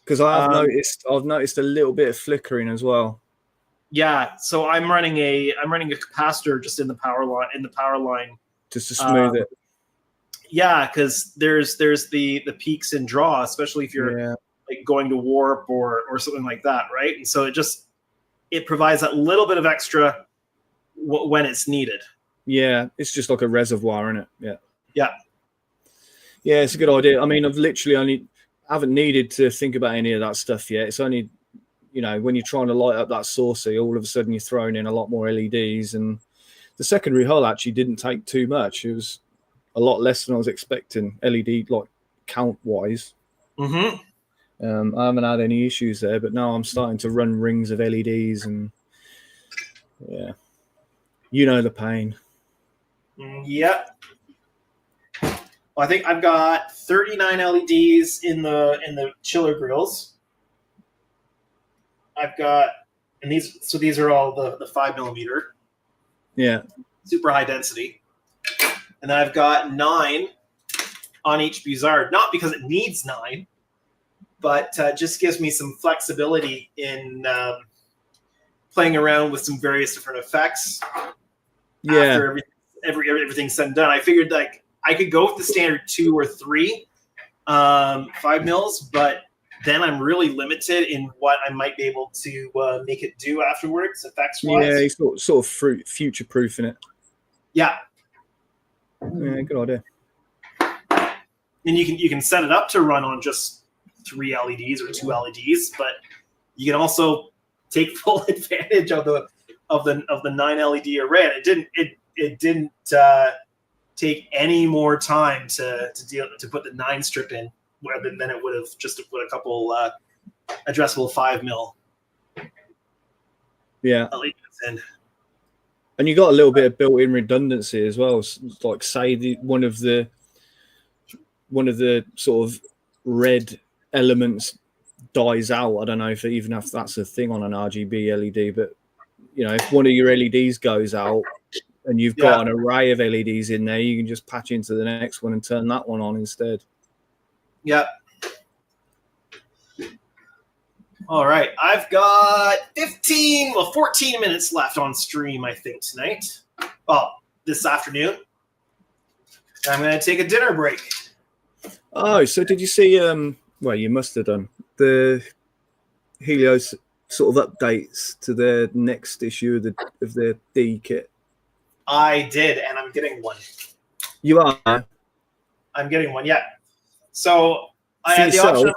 because I've noticed a little bit of flickering as well. Yeah, so I'm running a capacitor just in the power line just to smooth it. Yeah, because there's the peaks and draw, especially if you're like going to warp or something like that, right? And so it provides that little bit of extra when it's needed. Yeah, it's just like a reservoir, isn't it? Yeah. Yeah, it's a good idea. I mean, haven't needed to think about any of that stuff yet. It's only, when you're trying to light up that saucer, all of a sudden you're throwing in a lot more LEDs, and the secondary hull actually didn't take too much. It was a lot less than I was expecting, LED like count wise. Mm-hmm. I haven't had any issues there, but now I'm starting to run rings of LEDs, and the pain. Yep. Well, I think I've got 39 LEDs in the chiller grills. I've got, and these are all the 5mm. Yeah. Super high density. And then I've got 9 on each Buzzard, not because it needs 9, but just gives me some flexibility in playing around with some various different effects. Yeah. After everything's said and done, I figured like I could go with the standard 2 or 3 5mm, but then I'm really limited in what I might be able to make it do afterwards, effects wise. Yeah, it's sort of future proofing it. Yeah. Yeah, good idea. And you can set it up to run on just 3 LEDs or 2 LEDs, but you can also take full advantage of the 9 LED array. And it didn't take any more time to put the 9 strip in than it would have just to put a couple addressable 5mm. Yeah. LEDs in. And you got a little bit of built-in redundancy as well. Like, say one of the sort of red elements dies out. I don't know if that's a thing on an RGB LED, but if one of your LEDs goes out and you've got an array of LEDs in there, you can just patch into the next one and turn that one on instead. Yep. All right, I've got 14 minutes left on stream, I think, tonight. Well, this afternoon. I'm going to take a dinner break. Oh, so did you see, well, you must have done, the Helios sort of updates to their next issue of their D kit? I did, and I'm getting one. You are? I'm getting one, yeah. So I had the option of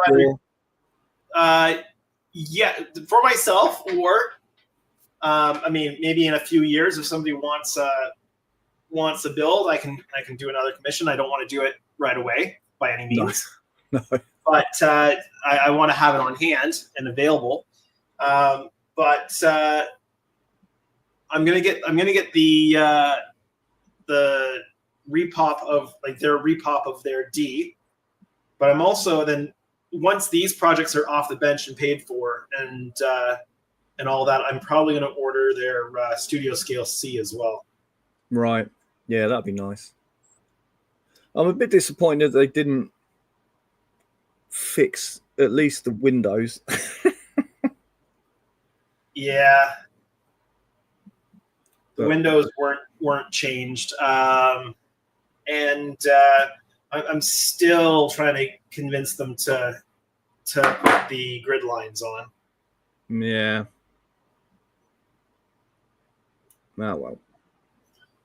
either, for myself, or I mean, maybe in a few years, if somebody wants a build, I can do another commission. I don't want to do it right away by any means, no. But I want to have it on hand and available. But I'm gonna get the repop of their repop of their D. But I'm also then, once these projects are off the bench and paid for and all that, I'm probably going to order their Studio Scale C as well. Right. Yeah, that'd be nice. I'm a bit disappointed they didn't fix at least the windows. Yeah, the But windows weren't changed, and I'm still trying to convince them to put the grid lines on. yeah. Oh, well.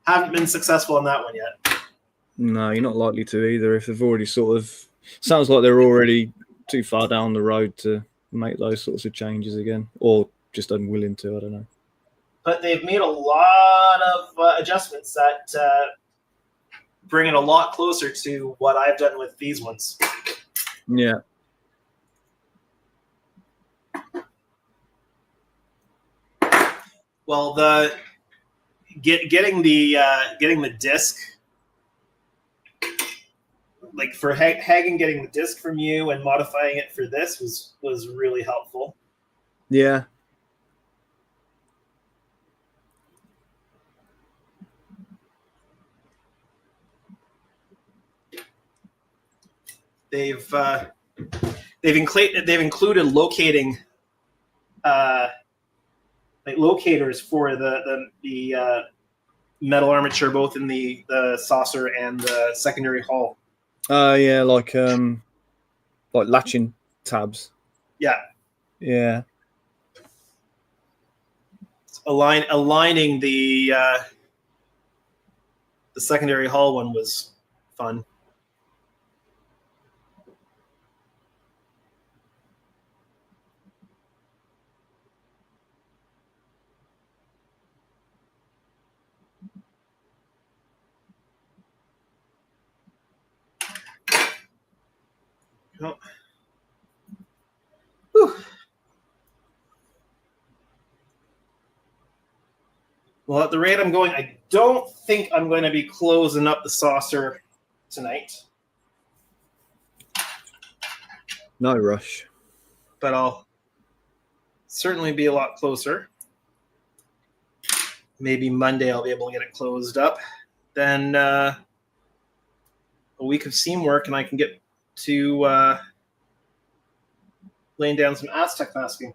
Haven't been successful in that one yet. No, you're not likely to either if they've already sort of... Sounds like they're already too far down the road to make those sorts of changes again. Or just unwilling to, I don't know. But they've made a lot of adjustments that bring it a lot closer to what I've done with these ones. Yeah. Well, getting the disc, like for Hagen getting the disc from you and modifying it for this was really helpful. Yeah. They've included locating like locators for the metal armature, both in the saucer and the secondary hull. Yeah, like latching tabs. Yeah. Yeah. Aligning the secondary hull one was fun. Oh. Whew. Well, at the rate I'm going, I don't think I'm going to be closing up the saucer tonight. No rush. But I'll certainly be a lot closer. Maybe Monday I'll be able to get it closed up. Then a week of seam work, and I can get to laying down some Aztec masking.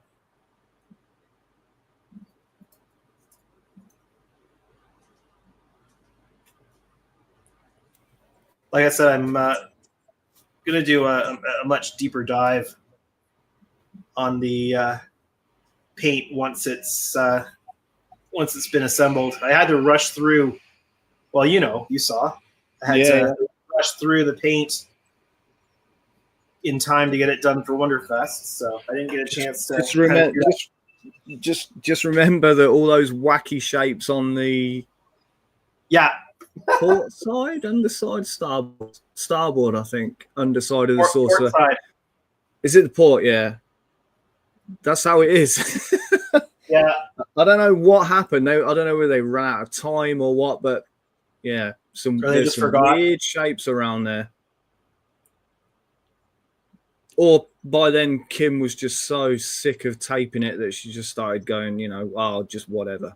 Like I said, I'm going to do a much deeper dive on the paint once it's been assembled. I had to rush through. Well, you saw. I had to rush through the paint in time to get it done for Wonderfest, so I didn't get a chance to. Just remember that all those wacky shapes on the port side, underside, starboard, I think, underside of the saucer. Side. Is it the port? Yeah, that's how it is. Yeah, I don't know what happened. I don't know whether they ran out of time or what, but yeah, there's some weird shapes around there. Or by then, Kim was just so sick of taping it that she just started going, just whatever.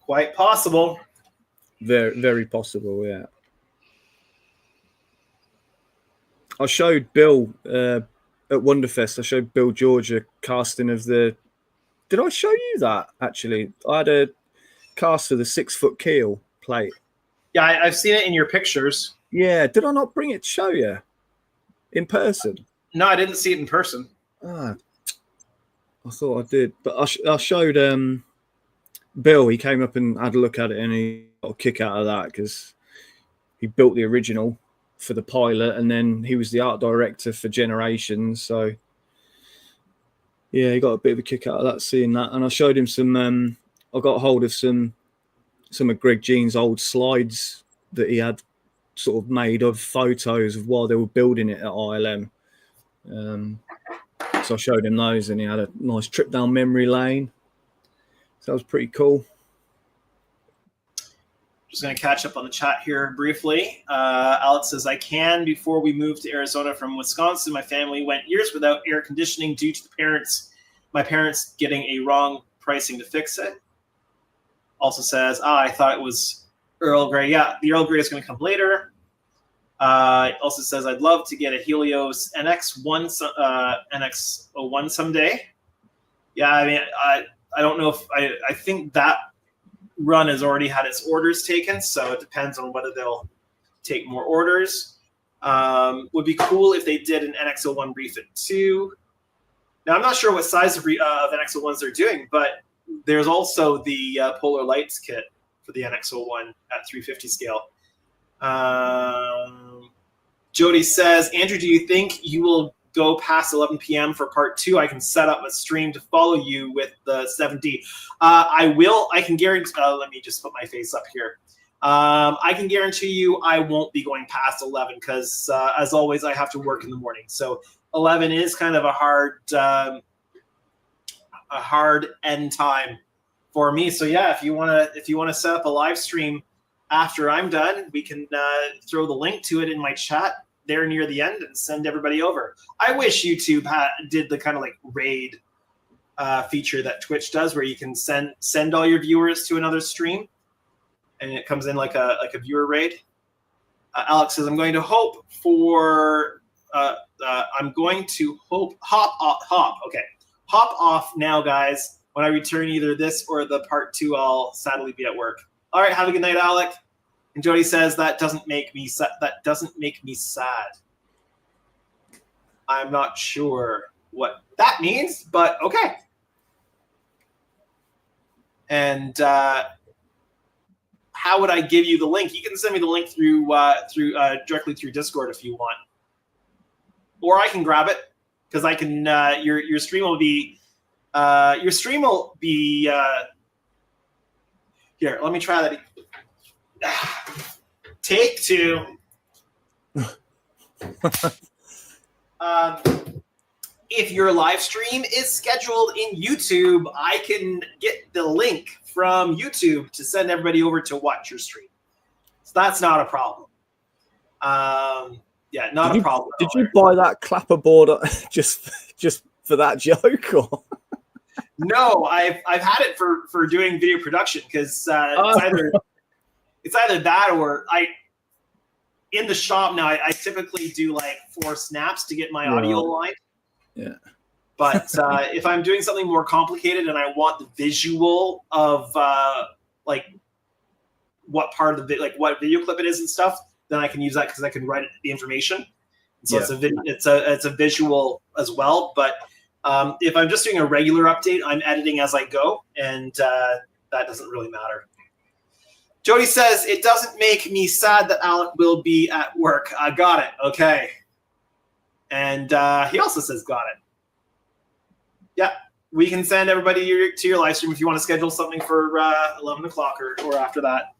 Quite possible. Very, very possible, yeah. I showed Bill at Wonderfest. I showed Bill George a casting of the... Did I show you that, actually? I had a cast of the 6-foot keel plate. Yeah, I've seen it in your pictures. Yeah, did I not bring it to show you in person? No, I didn't see it in person. I thought I did, but I showed Bill. He came up and had a look at it, and he got a kick out of that because he built the original for the pilot, and then he was the art director for Generations. So yeah, he got a bit of a kick out of that, seeing that. And I showed him some. I got hold of some of Greg Jean's old slides that he had sort of made of photos of while they were building it at ILM. So I showed him those, and he had a nice trip down memory lane. So that was pretty cool. Just going to catch up on the chat here briefly. Alex says, I can. Before we moved to Arizona from Wisconsin, my family went years without air conditioning due to my parents getting a wrong pricing to fix it. Also says, I thought it was Earl Grey. Yeah, the Earl Grey is going to come later. Also says, I'd love to get a Helios NX01 someday. Yeah, I mean, I don't know if I think that run has already had its orders taken, so it depends on whether they'll take more orders. Would be cool if they did an NX01 refit too. Now, I'm not sure what size of NX01s they're doing, but there's also the Polar Lights kit for the NX01 at 350 scale. Jody says, Andrew, do you think you will go past 11 p.m. for part 2? I can set up a stream to follow you with the 7D. I will. I can guarantee. Let me just put my face up here. I can guarantee you I won't be going past 11 because, as always, I have to work in the morning. So 11 is kind of a hard end time for me. So yeah, if you wanna set up a live stream after I'm done, we can throw the link to it in my chat there near the end and send everybody over. I wish YouTube did the kind of like raid feature that Twitch does, where you can send all your viewers to another stream, and it comes in like a viewer raid. Alex says, I'm going to hope for. I'm going to hop off now, guys. When I return either this or the part 2, I'll sadly be at work. All right, have a good night, Alec. And Jody says, that doesn't make me sad. I'm not sure what that means, but okay. And how would I give you the link? You can send me the link through directly through Discord if you want, or I can grab it because I can. Your stream will be. Here, let me try that. Take 2. If your live stream is scheduled in YouTube, I can get the link from YouTube to send everybody over to watch your stream. So that's not a problem. Yeah, not a problem. Did you buy that clapperboard just for that joke, or? No, I've had it for doing video production because it's either that or in the shop now. I typically do like 4 snaps to get my audio aligned. Yeah. But if I'm doing something more complicated and I want the visual of like what part of the what video clip it is and stuff, then I can use that because I can write the information. So it's a visual as well. But if I'm just doing a regular update, I'm editing as I go, and that doesn't really matter. Jody says, it doesn't make me sad that Alec will be at work. I got it. Okay. And he also says, got it. Yeah, we can send everybody to your live stream if you want to schedule something for 11 o'clock or after that.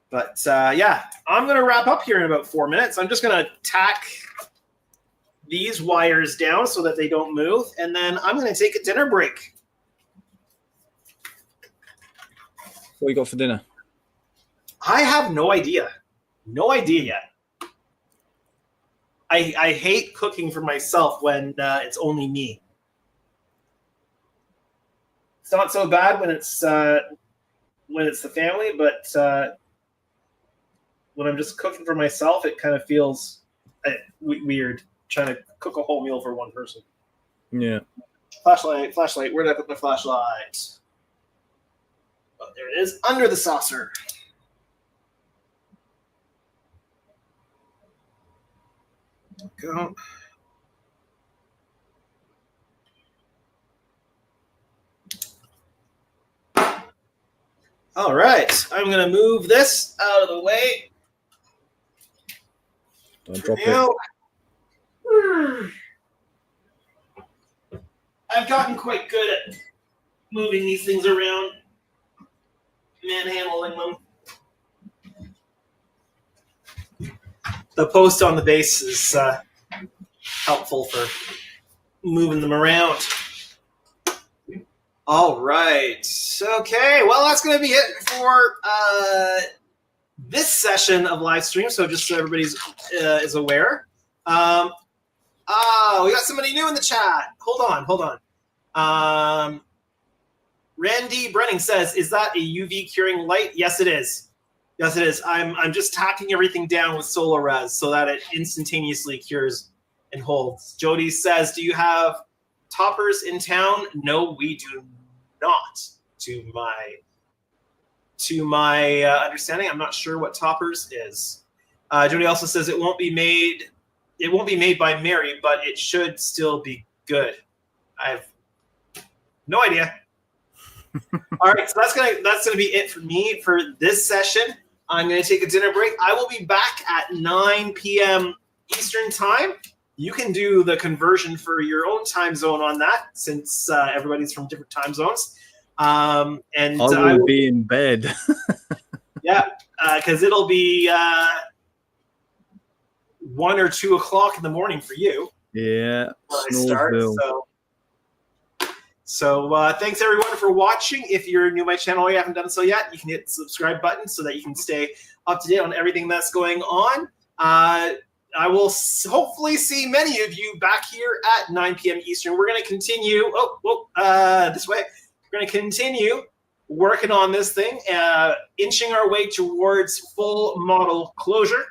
But yeah, I'm going to wrap up here in about 4 minutes. I'm just going to tack these wires down so that they don't move, and then I'm going to take a dinner break. What you got for dinner? I have no idea. No idea yet. I hate cooking for myself when it's only me. It's not so bad when it's the family, but when I'm just cooking for myself, it kind of feels weird trying to cook a whole meal for one person. Yeah. Flashlight. Where did I put my flashlight? Oh, there it is, under the saucer. Go. All right, I'm going to move this out of the way. Don't drop it. I've gotten quite good at moving these things around, manhandling them. The post on the base is helpful for moving them around. All right. Okay. Well, that's going to be it for this session of live stream. So just so everybody is aware. We got somebody new in the chat. Hold on. Randy Brenning says, is that a UV curing light? Yes, it is. Yes, it is. I'm just tacking everything down with Solar Res so that it instantaneously cures and holds. Jody says, "Do you have toppers in town?" No, we do not. To my understanding, I'm not sure what toppers is. Jody also says it won't be made. It won't be made by Mary, but it should still be good. I have no idea. All right, so that's gonna be it for me for this session. I'm gonna take a dinner break. I will be back at 9 p.m. Eastern time. You can do the conversion for your own time zone on that, since everybody's from different time zones. And I will be in bed. Yeah, because it'll be 1 or 2 o'clock in the morning for you. Yeah, when I start. So thanks everyone for watching. If you're new to my channel or you haven't done so yet, you can hit the subscribe button so that you can stay up to date on everything that's going on. I will hopefully see many of you back here at 9 p.m. Eastern. We're going to continue. This way. We're going to continue working on this thing, inching our way towards full model closure,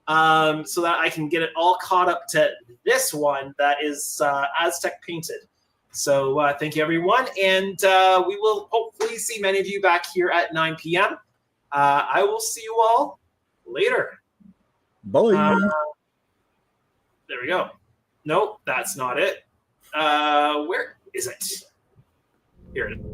so that I can get it all caught up to this one that is Aztec painted. So thank you, everyone, and we will hopefully see many of you back here at 9 p.m. I will see you all later. Bye. There we go. Nope, that's not it. Where is it? Here it is.